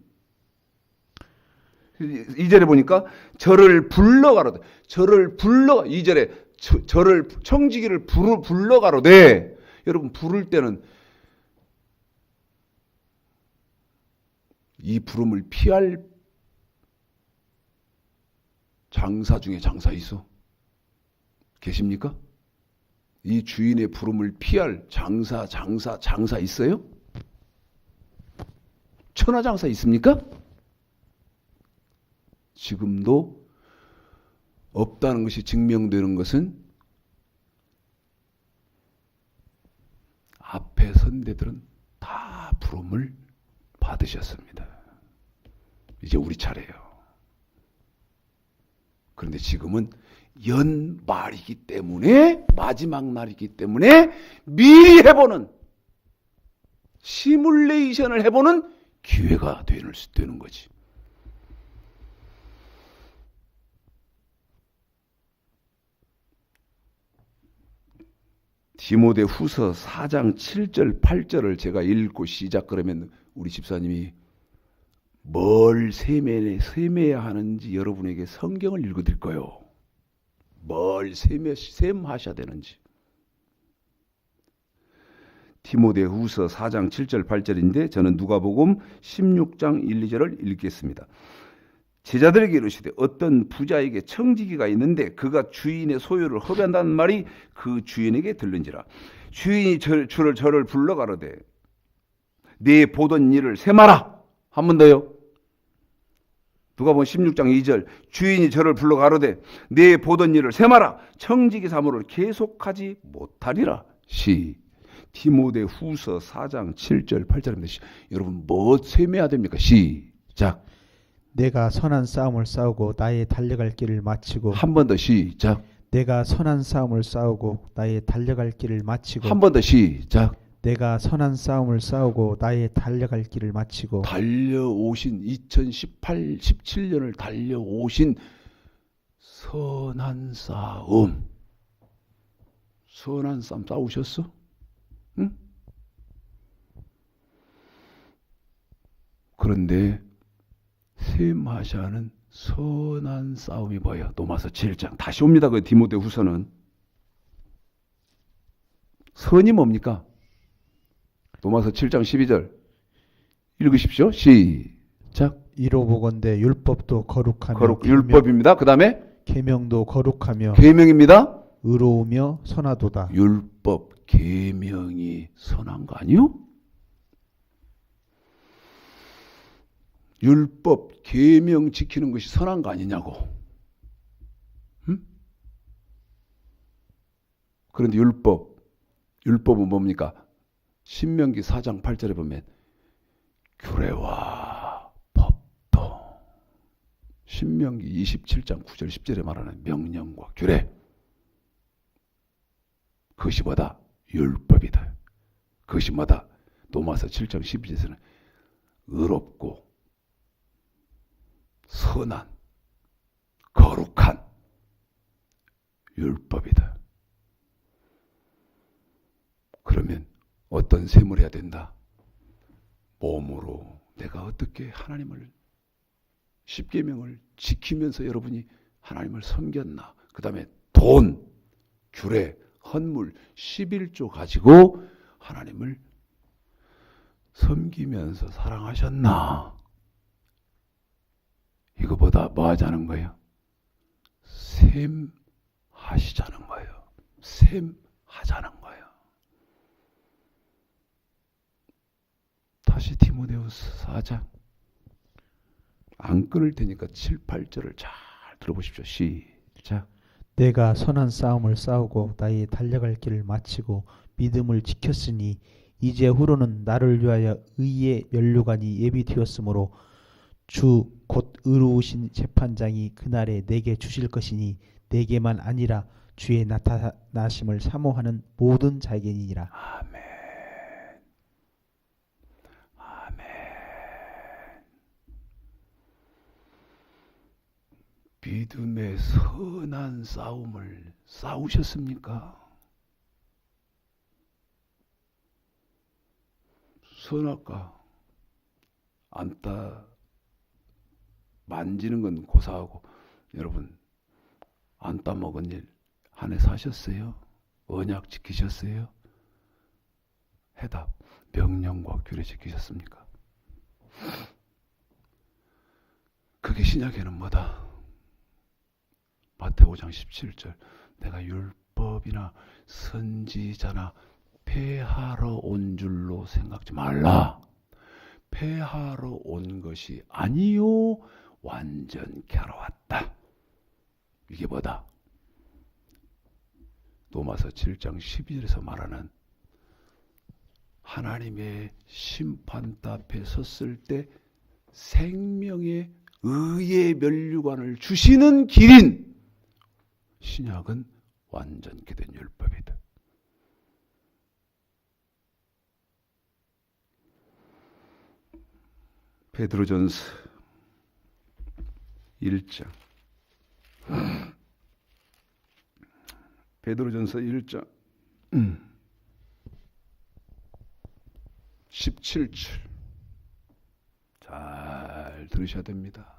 2절에 보니까 저를 불러가로되, 2절에 저를 청지기를 불러가로되, 여러분 부를 때는 이 부름을 피할 장사 중에 장사 있어? 계십니까? 이 주인의 부름을 피할 장사 있어요? 천하장사 있습니까? 지금도 없다는 것이 증명되는 것은 앞에 선대들은 다 부름을 받으셨습니다. 이제 우리 차례예요. 그런데 지금은 연말이기 때문에, 마지막 날이기 때문에 미리 해보는, 시뮬레이션을 해보는 기회가 되는 거지. 디모데 후서 4장 7절 8절을 제가 읽고 시작, 그러면 우리 집사님이 뭘 세매야 하는지 여러분에게 성경을 읽어드릴 거예요. 뭘 셈하셔야 되는지. 디모데 후서 4장 7절 8절인데 저는 누가복음 16장 1, 2절을 읽겠습니다. 제자들에게 이르시되 어떤 부자에게 청지기가 있는데 그가 주인의 소유를 허비한다는 말이 그 주인에게 들린지라. 주인이 저를 불러 가로되 네 보던 일을 세마라. 한 번 더요. 누가복음 16장 2절 주인이 저를 불러 가로되 네 보던 일을 세마라. 청지기 사무를 계속하지 못하리라. 디모데 후서 4장 7절 8절입니다. 여러분 뭐 세매야 됩니까? 시작. 내가 선한 싸움을 싸우고 나의 달려갈 길을 마치고. 한 번 더 시작. 내가 선한 싸움을 싸우고 나의 달려갈 길을 마치고. 한 번 더 시작. 내가 선한 싸움을 싸우고 나의 달려갈 길을 마치고. 달려오신 2018, 17년을 달려오신 선한 싸움. 선한 싸움 싸우셨어? 응? 그런데 셈하자는 선한 싸움이 뭐예요? 로마서 7장 다시 옵니다. 그 디모데 후서는 선이 뭡니까? 로마서 7장 12절 읽으십시오. 시작. 이로 보건대 율법도 거룩하며 율법입니다. 그 다음에 계명도 거룩하며 계명입니다. 의로우며 선하도다. 율법 계명이 선한 거 아니요? 율법 계명 지키는 것이 선한 거 아니냐고. 응? 그런데 율법은 뭡니까? 신명기 4장 8절에 보면 규례와 법도, 신명기 27장 9절 10절에 말하는 명령과 규례, 그것이 뭐다? 율법이다. 그것이 뭐다? 로마서 7장 12절에서는 의롭고 선한 거룩한 율법이다. 그러면 어떤 셈을 해야 된다? 몸으로 내가 어떻게 하나님을 10계명을 지키면서 여러분이 하나님을 섬겼나? 그 다음에 돈, 규례, 헌물, 11조 가지고 하나님을 섬기면서 사랑하셨나? 이거보다 뭐 하자는 거예요? 셈하시자는 거예요. 셈하자는 거예요. 다시 디모데후서 4장. 안 끊을 테니까 7, 8절을 잘 들어보십시오. 시작. 내가 선한 싸움을 싸우고 나의 달려갈 길을 마치고 믿음을 지켰으니 이제 후로는 나를 위하여 의의 면류관이 예비되었으므로 주 곧 의로우신 재판장이 그날에 내게 주실 것이니 내게만 아니라 주의 나타나심을 사모하는 모든 자에게니라. 아멘. 아멘. 믿음의 선한 싸움을 싸우셨습니까? 선악과 안따 만지는 건 고사하고, 여러분 안 따먹은 일 한 해 사셨어요? 언약 지키셨어요? 해답. 명령과 규례 지키셨습니까? 그게 신약에는 뭐다? 마태오 5장 17절. 내가 율법이나 선지자나 폐하러 온 줄로 생각지 말라. 폐하러 온 것이 아니요 완전케 하러 왔다. 이게 뭐다? 로마서 7장 12절에서 말하는 하나님의 심판대 앞에 섰을 때 생명의 의의 면류관을 주시는 길인 신약은 완전케 된 율법이다. 베드로전서 1장. 베드로전서 1장 17절 잘 들으셔야 됩니다.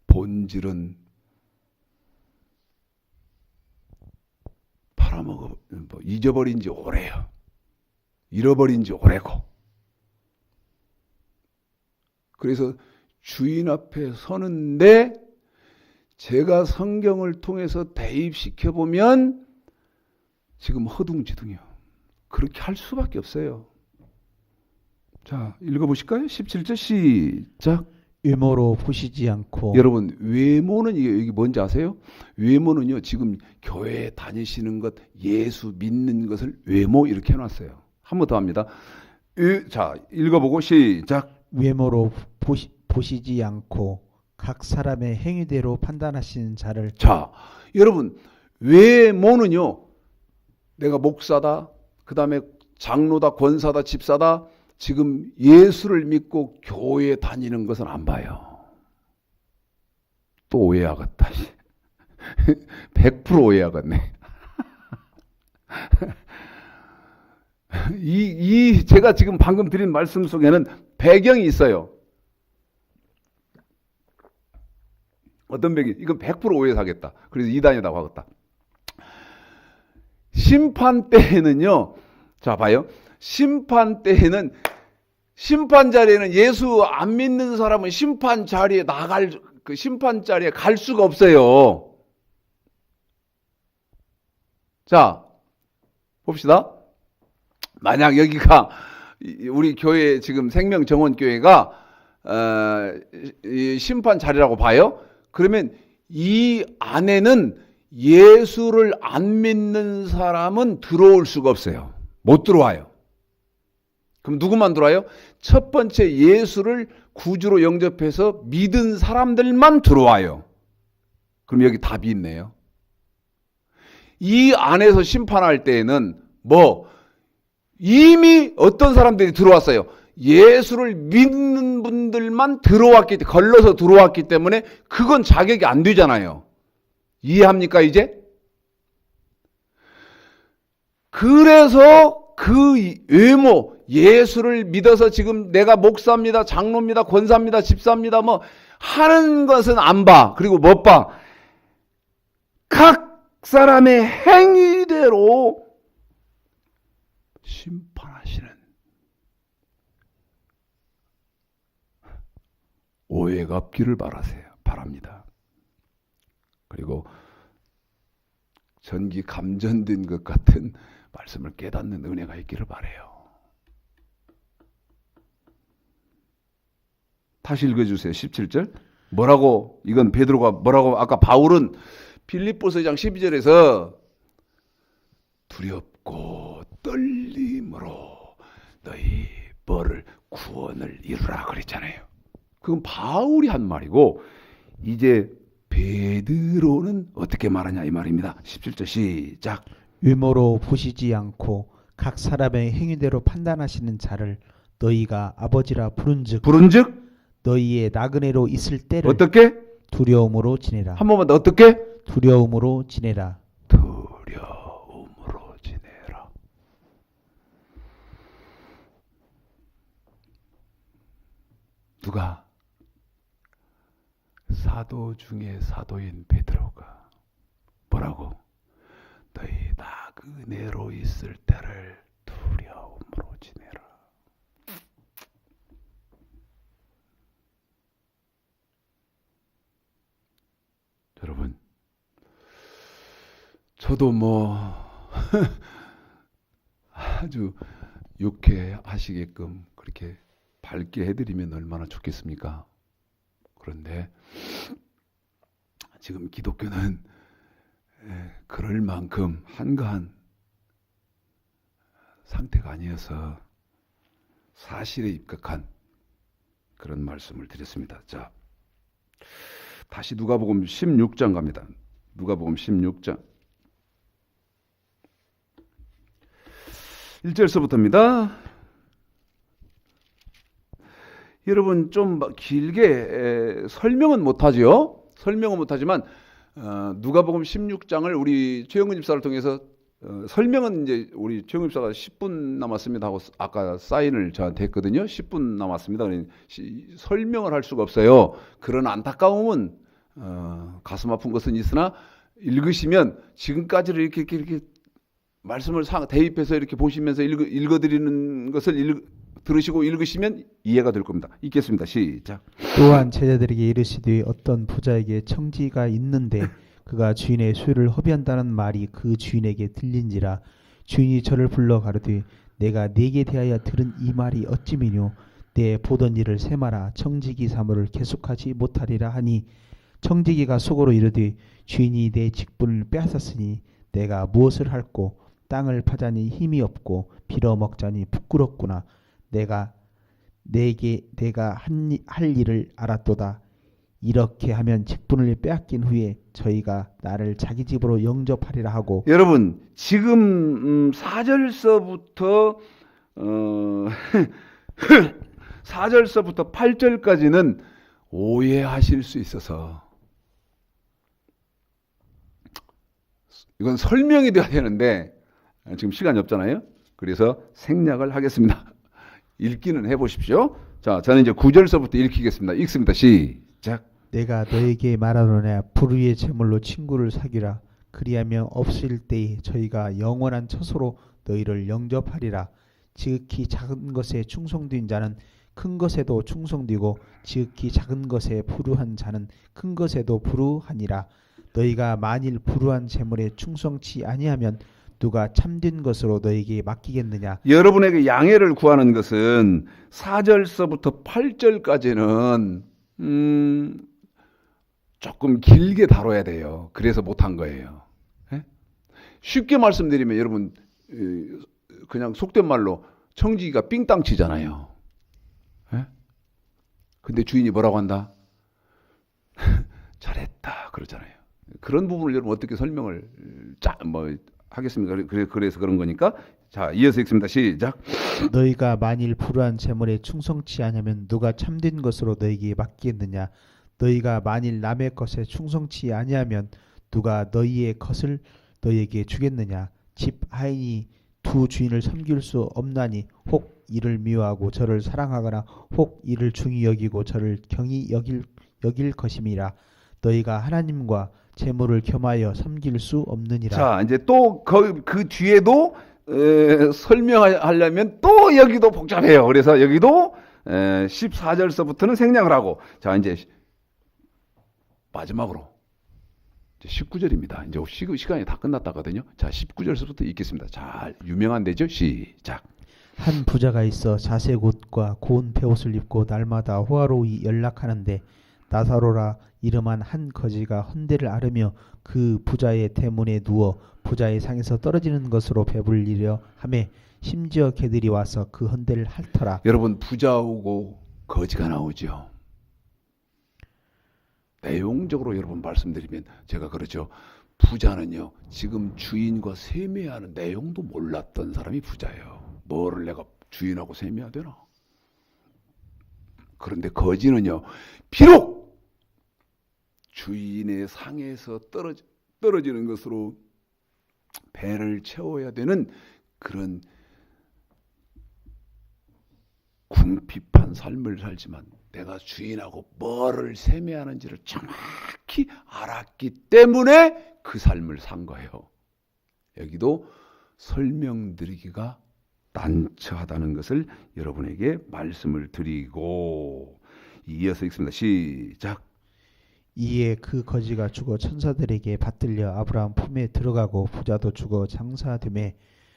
본질은 팔아먹어 잊어버린 지 오래요. 잃어버린 지 오래고. 그래서 주인 앞에 서는데 제가 성경을 통해서 대입시켜 보면 지금 허둥지둥이요. 그렇게 할 수밖에 없어요. 자, 읽어보실까요? 17절 시작. 외모로 보시지 않고. 여러분, 외모는 이게 뭔지 아세요? 외모는요, 지금 교회에 다니시는 것, 예수 믿는 것을 외모 이렇게 해놨어요. 한 번 더 합니다. 자, 읽어보고 시작. 외모로 보시지 않고 각 사람의 행위대로 판단하시는 자를. 자, 여러분, 외모는요, 내가 목사다, 그 다음에 장로다, 권사다, 집사다, 지금 예수를 믿고 교회에 다니는 것은 안 봐요. 또 오해하겠다. 100% 오해하겠네. 제가 지금 방금 드린 말씀 속에는 배경이 있어요. 어떤 배경? 이건 100% 오해하겠다. 그래서 이단이라고 하겠다. 심판 때에는요, 자, 봐요. 심판 때에는, 심판 자리에는 예수 안 믿는 사람은 심판 자리에 심판 자리에 갈 수가 없어요. 자, 봅시다. 만약 여기가 우리 교회 지금 생명정원교회가 심판 자리라고 봐요. 그러면 이 안에는 예수를 안 믿는 사람은 들어올 수가 없어요. 못 들어와요. 그럼 누구만 들어와요? 첫 번째 예수를 구주로 영접해서 믿은 사람들만 들어와요. 그럼 여기 답이 있네요. 이 안에서 심판할 때에는 이미 어떤 사람들이 들어왔어요. 예수를 믿는 분들만 걸러서 들어왔기 때문에 그건 자격이 안 되잖아요. 이해합니까, 이제? 그래서 그 외모, 예수를 믿어서 지금 내가 목사입니다, 장로입니다, 권사입니다, 집사입니다, 하는 것은 안 봐. 그리고 못 봐. 각 사람의 행위대로 심판하시는 오해가 없기를 바랍니다. 그리고 전기 감전된 것 같은 말씀을 깨닫는 은혜가 있기를 바라요. 다시 읽어주세요. 17절. 뭐라고, 이건 베드로가 뭐라고, 아까 바울은 빌립보서 2장 12절에서 두렵고 떨림으로 너희 벌을 구원을 이루라 그랬잖아요. 그건 바울이 한 말이고, 이제 베드로는 어떻게 말하냐 이 말입니다. 17절 시작. 유모로 보시지 않고 각 사람의 행위대로 판단하시는 자를 너희가 아버지라 부른즉 너희의 나그네로 있을 때를 어떻게? 두려움으로 지내라. 한 번만 더 어떻게? 두려움으로 지내라. 두려움으로 지내라. 누가? 사도 중에 사도인 베드로가 뭐라고? 너희 나그네로 있을 때를 두려움으로 지내라. 여러분, 저도 아주 유쾌하시게끔 그렇게 밝게 해드리면 얼마나 좋겠습니까? 그런데 지금 기독교는 그럴 만큼 한가한 상태가 아니어서 사실에 입각한 그런 말씀을 드렸습니다. 자, 다시 누가복음 16장 갑니다. 누가복음 16장 1절서부터입니다. 여러분 좀 길게 설명은 못하죠. 설명은 못하지만 누가복음 16장을 우리 최영근 집사를 통해서 설명은 이제 우리 최영근 집사가 10분 남았습니다 하고 아까 사인을 저한테 했거든요. 10분 남았습니다. 그러니 설명을 할 수가 없어요. 그런 안타까움은 가슴 아픈 것은 있으나 읽으시면 지금까지를 이렇게 말씀을 대입해서 이렇게 보시면서 읽어드리는 것을 들으시고 읽으시면 이해가 될 겁니다. 읽겠습니다. 시작. 또한 제자들에게 이르시되 어떤 부자에게 청지가 있는데 그가 주인의 소유를 허비한다는 말이 그 주인에게 들린지라. 주인이 저를 불러 가로되 내가 네게 대하여 들은 이 말이 어찌미뇨. 내 보던 일을 세마라. 청지기 사무를 계속하지 못하리라 하니 청지기가 속으로 이르되 주인이 내 직분을 빼앗았으니 내가 무엇을 할꼬. 땅을 파자니 힘이 없고 빌어먹자니 부끄럽구나. 내가 할 일을 알았도다. 이렇게 하면 직분을 빼앗긴 후에 저희가 나를 자기 집으로 영접하리라 하고. 여러분 지금 4절서부터 4절서부터 8절까지는 오해하실 수 있어서 이건 설명이 돼야 되는데 지금 시간이 없잖아요. 그래서 생략을 하겠습니다. 읽기는 해보십시오. 자, 저는 이제 9절서부터 읽히겠습니다. 읽습니다. 시작. 내가 너에게 말하노냐 불의의 제물로 친구를 사귀라. 그리하면 없을 때에 저희가 영원한 처소로 너희를 영접하리라. 지극히 작은 것에 충성된 자는 큰 것에도 충성되고 지극히 작은 것에 불우한 자는 큰 것에도 불우하니라. 너희가 만일 불우한 제물에 충성치 아니하면 누가 참된 것으로 너에게 맡기겠느냐. 여러분에게 양해를 구하는 것은 4절서부터 8절까지는 조금 길게 다뤄야 돼요. 그래서 못한 거예요. 예? 쉽게 말씀드리면 여러분 그냥 속된 말로 청지기가 삥땅 치잖아요. 예? 근데 주인이 뭐라고 한다? 잘했다 그러잖아요. 그런 부분을 여러분 어떻게 설명을 하겠습니까? 그래서 그런 거니까. 자, 이어서 읽습니다. 시작. 너희가 만일 불우한 제물에 충성치 아니하면 누가 참된 것으로 너희에게 맡기겠느냐. 너희가 만일 남의 것에 충성치 아니하면 누가 너희의 것을 너희에게 주겠느냐. 집 하인이 두 주인을 섬길 수 없나니 혹 이를 미워하고 저를 사랑하거나 혹 이를 중히 여기고 저를 경히 여길 것임이라. 너희가 하나님과 재물을 겸하여 섬길 수 없느니라. 자, 이제 또 그 뒤에도 설명하려면 또 여기도 복잡해요. 그래서 여기도 14절서부터는 생략을 하고, 자, 이제 마지막으로 19절입니다. 이제 시간이 다 끝났다거든요. 자, 19절부터 읽겠습니다. 잘 유명한 데죠. 시작. 한 부자가 있어 자색 옷과 고운 베옷을 입고 날마다 호화로이 연락하는데 나사로라 이름한 한 거지가 헌대를 앓으며 그 부자의 대문에 누워 부자의 상에서 떨어지는 것으로 배불리려 하매 심지어 개들이 와서 그 헌대를 핥더라. 여러분, 부자하고 거지가 나오죠. 내용적으로 여러분 말씀드리면 제가 그러죠. 부자는요, 지금 주인과 세매하는 내용도 몰랐던 사람이 부자예요. 뭐를 내가 주인하고 세매해야 되나? 그런데 거지는요, 비록 주인의 상에서 떨어지는 것으로 배를 채워야 되는 그런 궁핍한 삶을 살지만 내가 주인하고 뭐를 세매하는지를 정확히 알았기 때문에 그 삶을 산 거예요. 여기도 설명드리기가 난처하다는 것을 여러분에게 말씀을 드리고 이어서 읽습니다. 시작. 이에 그 거지가 죽어 천사들에게 받들려 아브라함 품에 들어가고 부자도 죽어 장사되매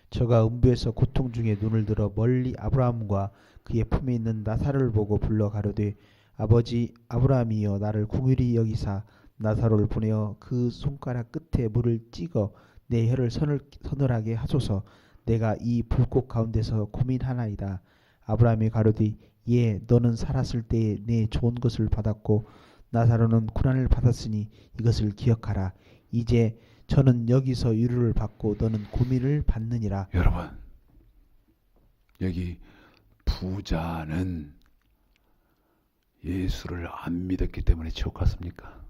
저가 음부에서 고통 중에 눈을 들어 멀리 아브라함과 그의 품에 있는 나사로를 보고 불러 가로되 아버지 아브라함이여 나를 긍휼히 여기사 나사로를 보내어 그 손가락 끝에 물을 찍어 내 혀를 서늘하게 하소서. 내가 이 불꽃 가운데서 고민하나이다. 아브라함이 가로되 예 너는 살았을 때에 내 좋은 것을 받았고 나사로는 고난을 받았으니 이것을 기억하라. 이제 저는 여기서 위로를 받고 너는 고민을 받느니라. 여러분, 여기 부자는 예수를 안 믿었기 때문에 지옥 갔습니까?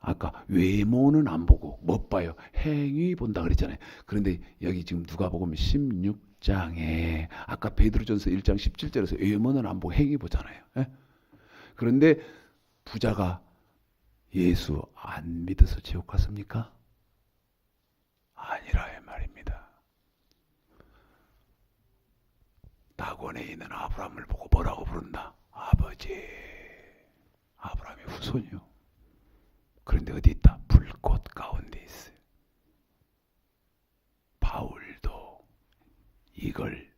아까 외모는 안 보고 못 봐요. 행위 본다 그랬잖아요. 그런데 여기 지금 누가복음 16장에 아까 베드로전서 1장 17절에서 외모는 안 보고 행위 보잖아요. 예? 그런데 부자가 예수 안 믿어서 지옥 갔습니까? 아니라 이 말입니다. 낙원에 있는 아브라함을 보고 뭐라고 부른다? 아버지. 아브라함의 후손이요. 그런데 어디 있다? 불꽃 가운데 있어요. 바울도 이걸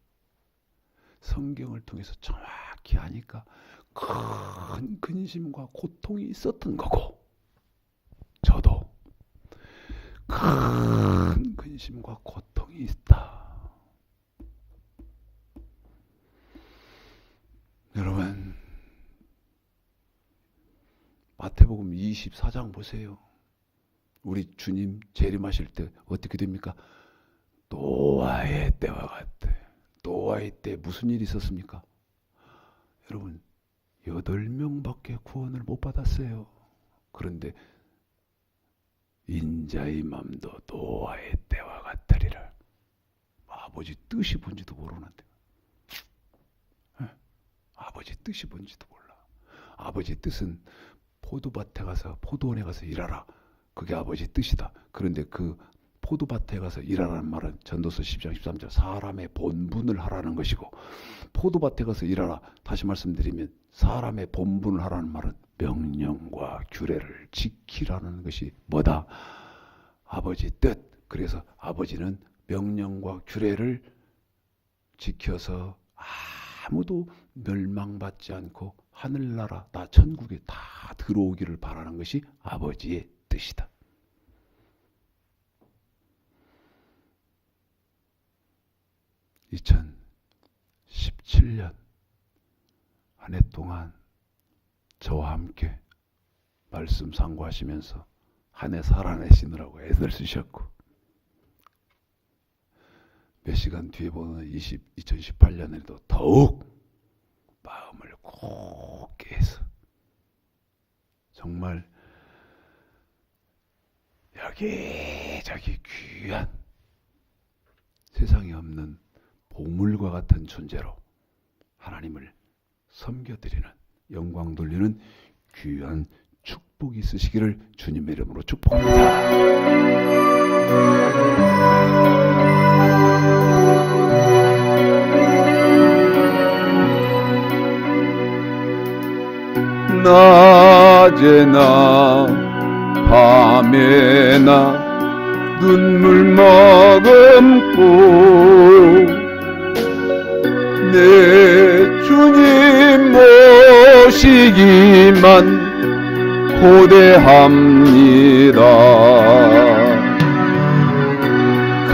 성경을 통해서 정확히 하니까 큰 근심과 고통이 있었던 거고, 저도 큰 근심과 고통이 있다. 여러분, 마태복음 24장 보세요. 우리 주님 재림하실 때 어떻게 됩니까? 노아의 때와 같아. 노아의 때 무슨 일이 있었습니까? 여러분, 8명밖에 구원을 못 받았어요. 그런데 인자의 맘도 노아의 때와 같으리라. 아버지 뜻이 뭔지도 모르는데. 아버지 뜻이 뭔지도 몰라. 아버지 뜻은 포도밭에 가서 포도원에 가서 일하라. 그게 아버지 뜻이다. 그런데 그 포도밭에 가서 일하라는 말은 전도서 10장 13절 사람의 본분을 하라는 것이고, 포도밭에 가서 일하라, 다시 말씀드리면 사람의 본분을 하라는 말은 명령과 규례를 지키라는 것이 뭐다? 아버지 뜻. 그래서 아버지는 명령과 규례를 지켜서 아무도 멸망받지 않고 하늘나라, 나 천국에 다 들어오기를 바라는 것이 아버지의 뜻이다. (2017년) 한 해 동안 저와 함께 말씀 상고하시면서 한 해 살아내시느라고 애들 쓰셨고, 몇 시간 뒤에 보는 2018년에도 더욱 마음을 굳게 해서 정말 여기저기 귀한 세상에 없는 보물과 같은 존재로 하나님을 섬겨드리는, 영광 돌리는 귀한 축복이 있으시기를 주님의 이름으로 축복합니다. 낮에나 밤에나 눈물 머금고 내 주님 모시기만 고대합니다.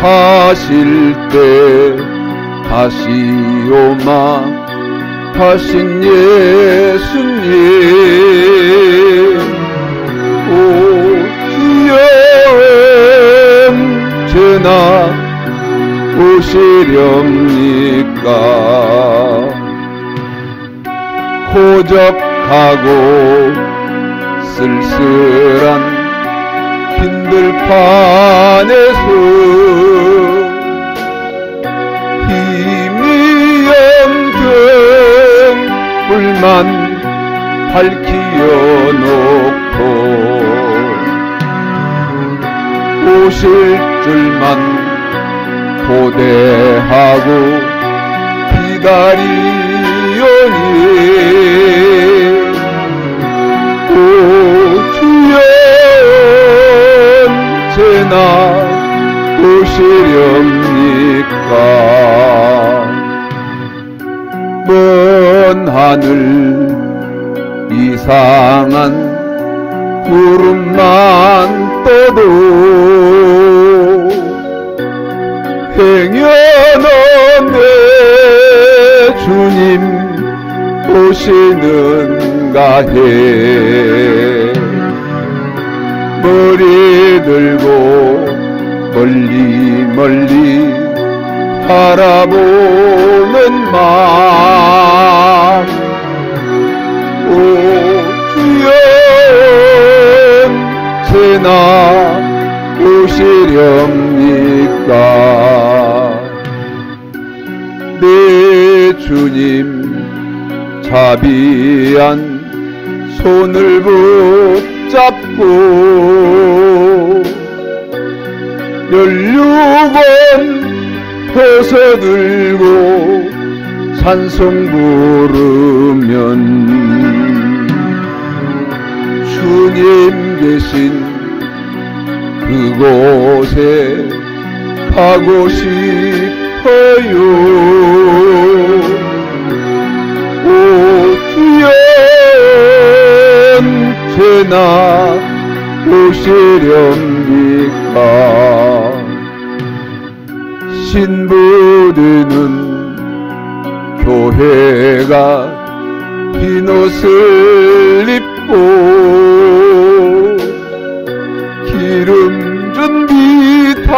가실 때 다시 오마 하신 예수님, 오 주여 언제나 오시렵니까? 고적하고 쓸쓸한 빈들판에서 희미한 등불만 밝히어 놓고 오실 줄만 고대하고 기다리오니 오 주여 언제나 오시렵니까? 먼 하늘 이상한 구름만 떠도 행여는 내 주님 오시는가 해 머리 들고 멀리 멀리 바라보는 맘, 오 주여 언제나 오시렵니까? 내 주님 자비한 손을 붙잡고 16번 벗어들고 찬송 부르면 주님 계신 그곳에 가고 싶어요. 오 주여 언제나 오시렵니까? 신부들은 교회가 흰 옷을 입고 기름 준비 다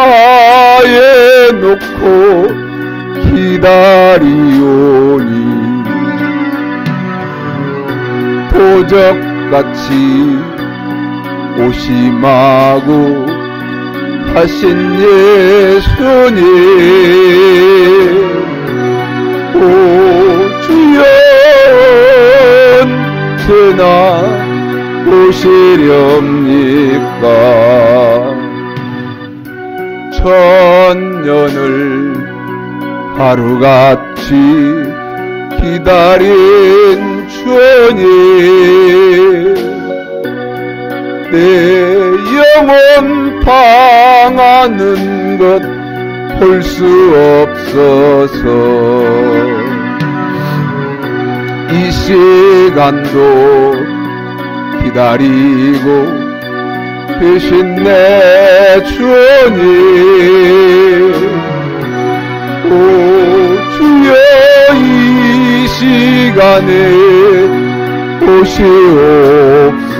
해놓고 기다리오니 도적같이 오심하고 하신 예수님, 오 주여 언제나 오시렵니까? 천년을 하루같이 기다린 주님, 내 영혼 당하는 것 볼 수 없어서 이 시간도 기다리고 계신 내 주님, 오 주여 이 시간에 오시옵소서.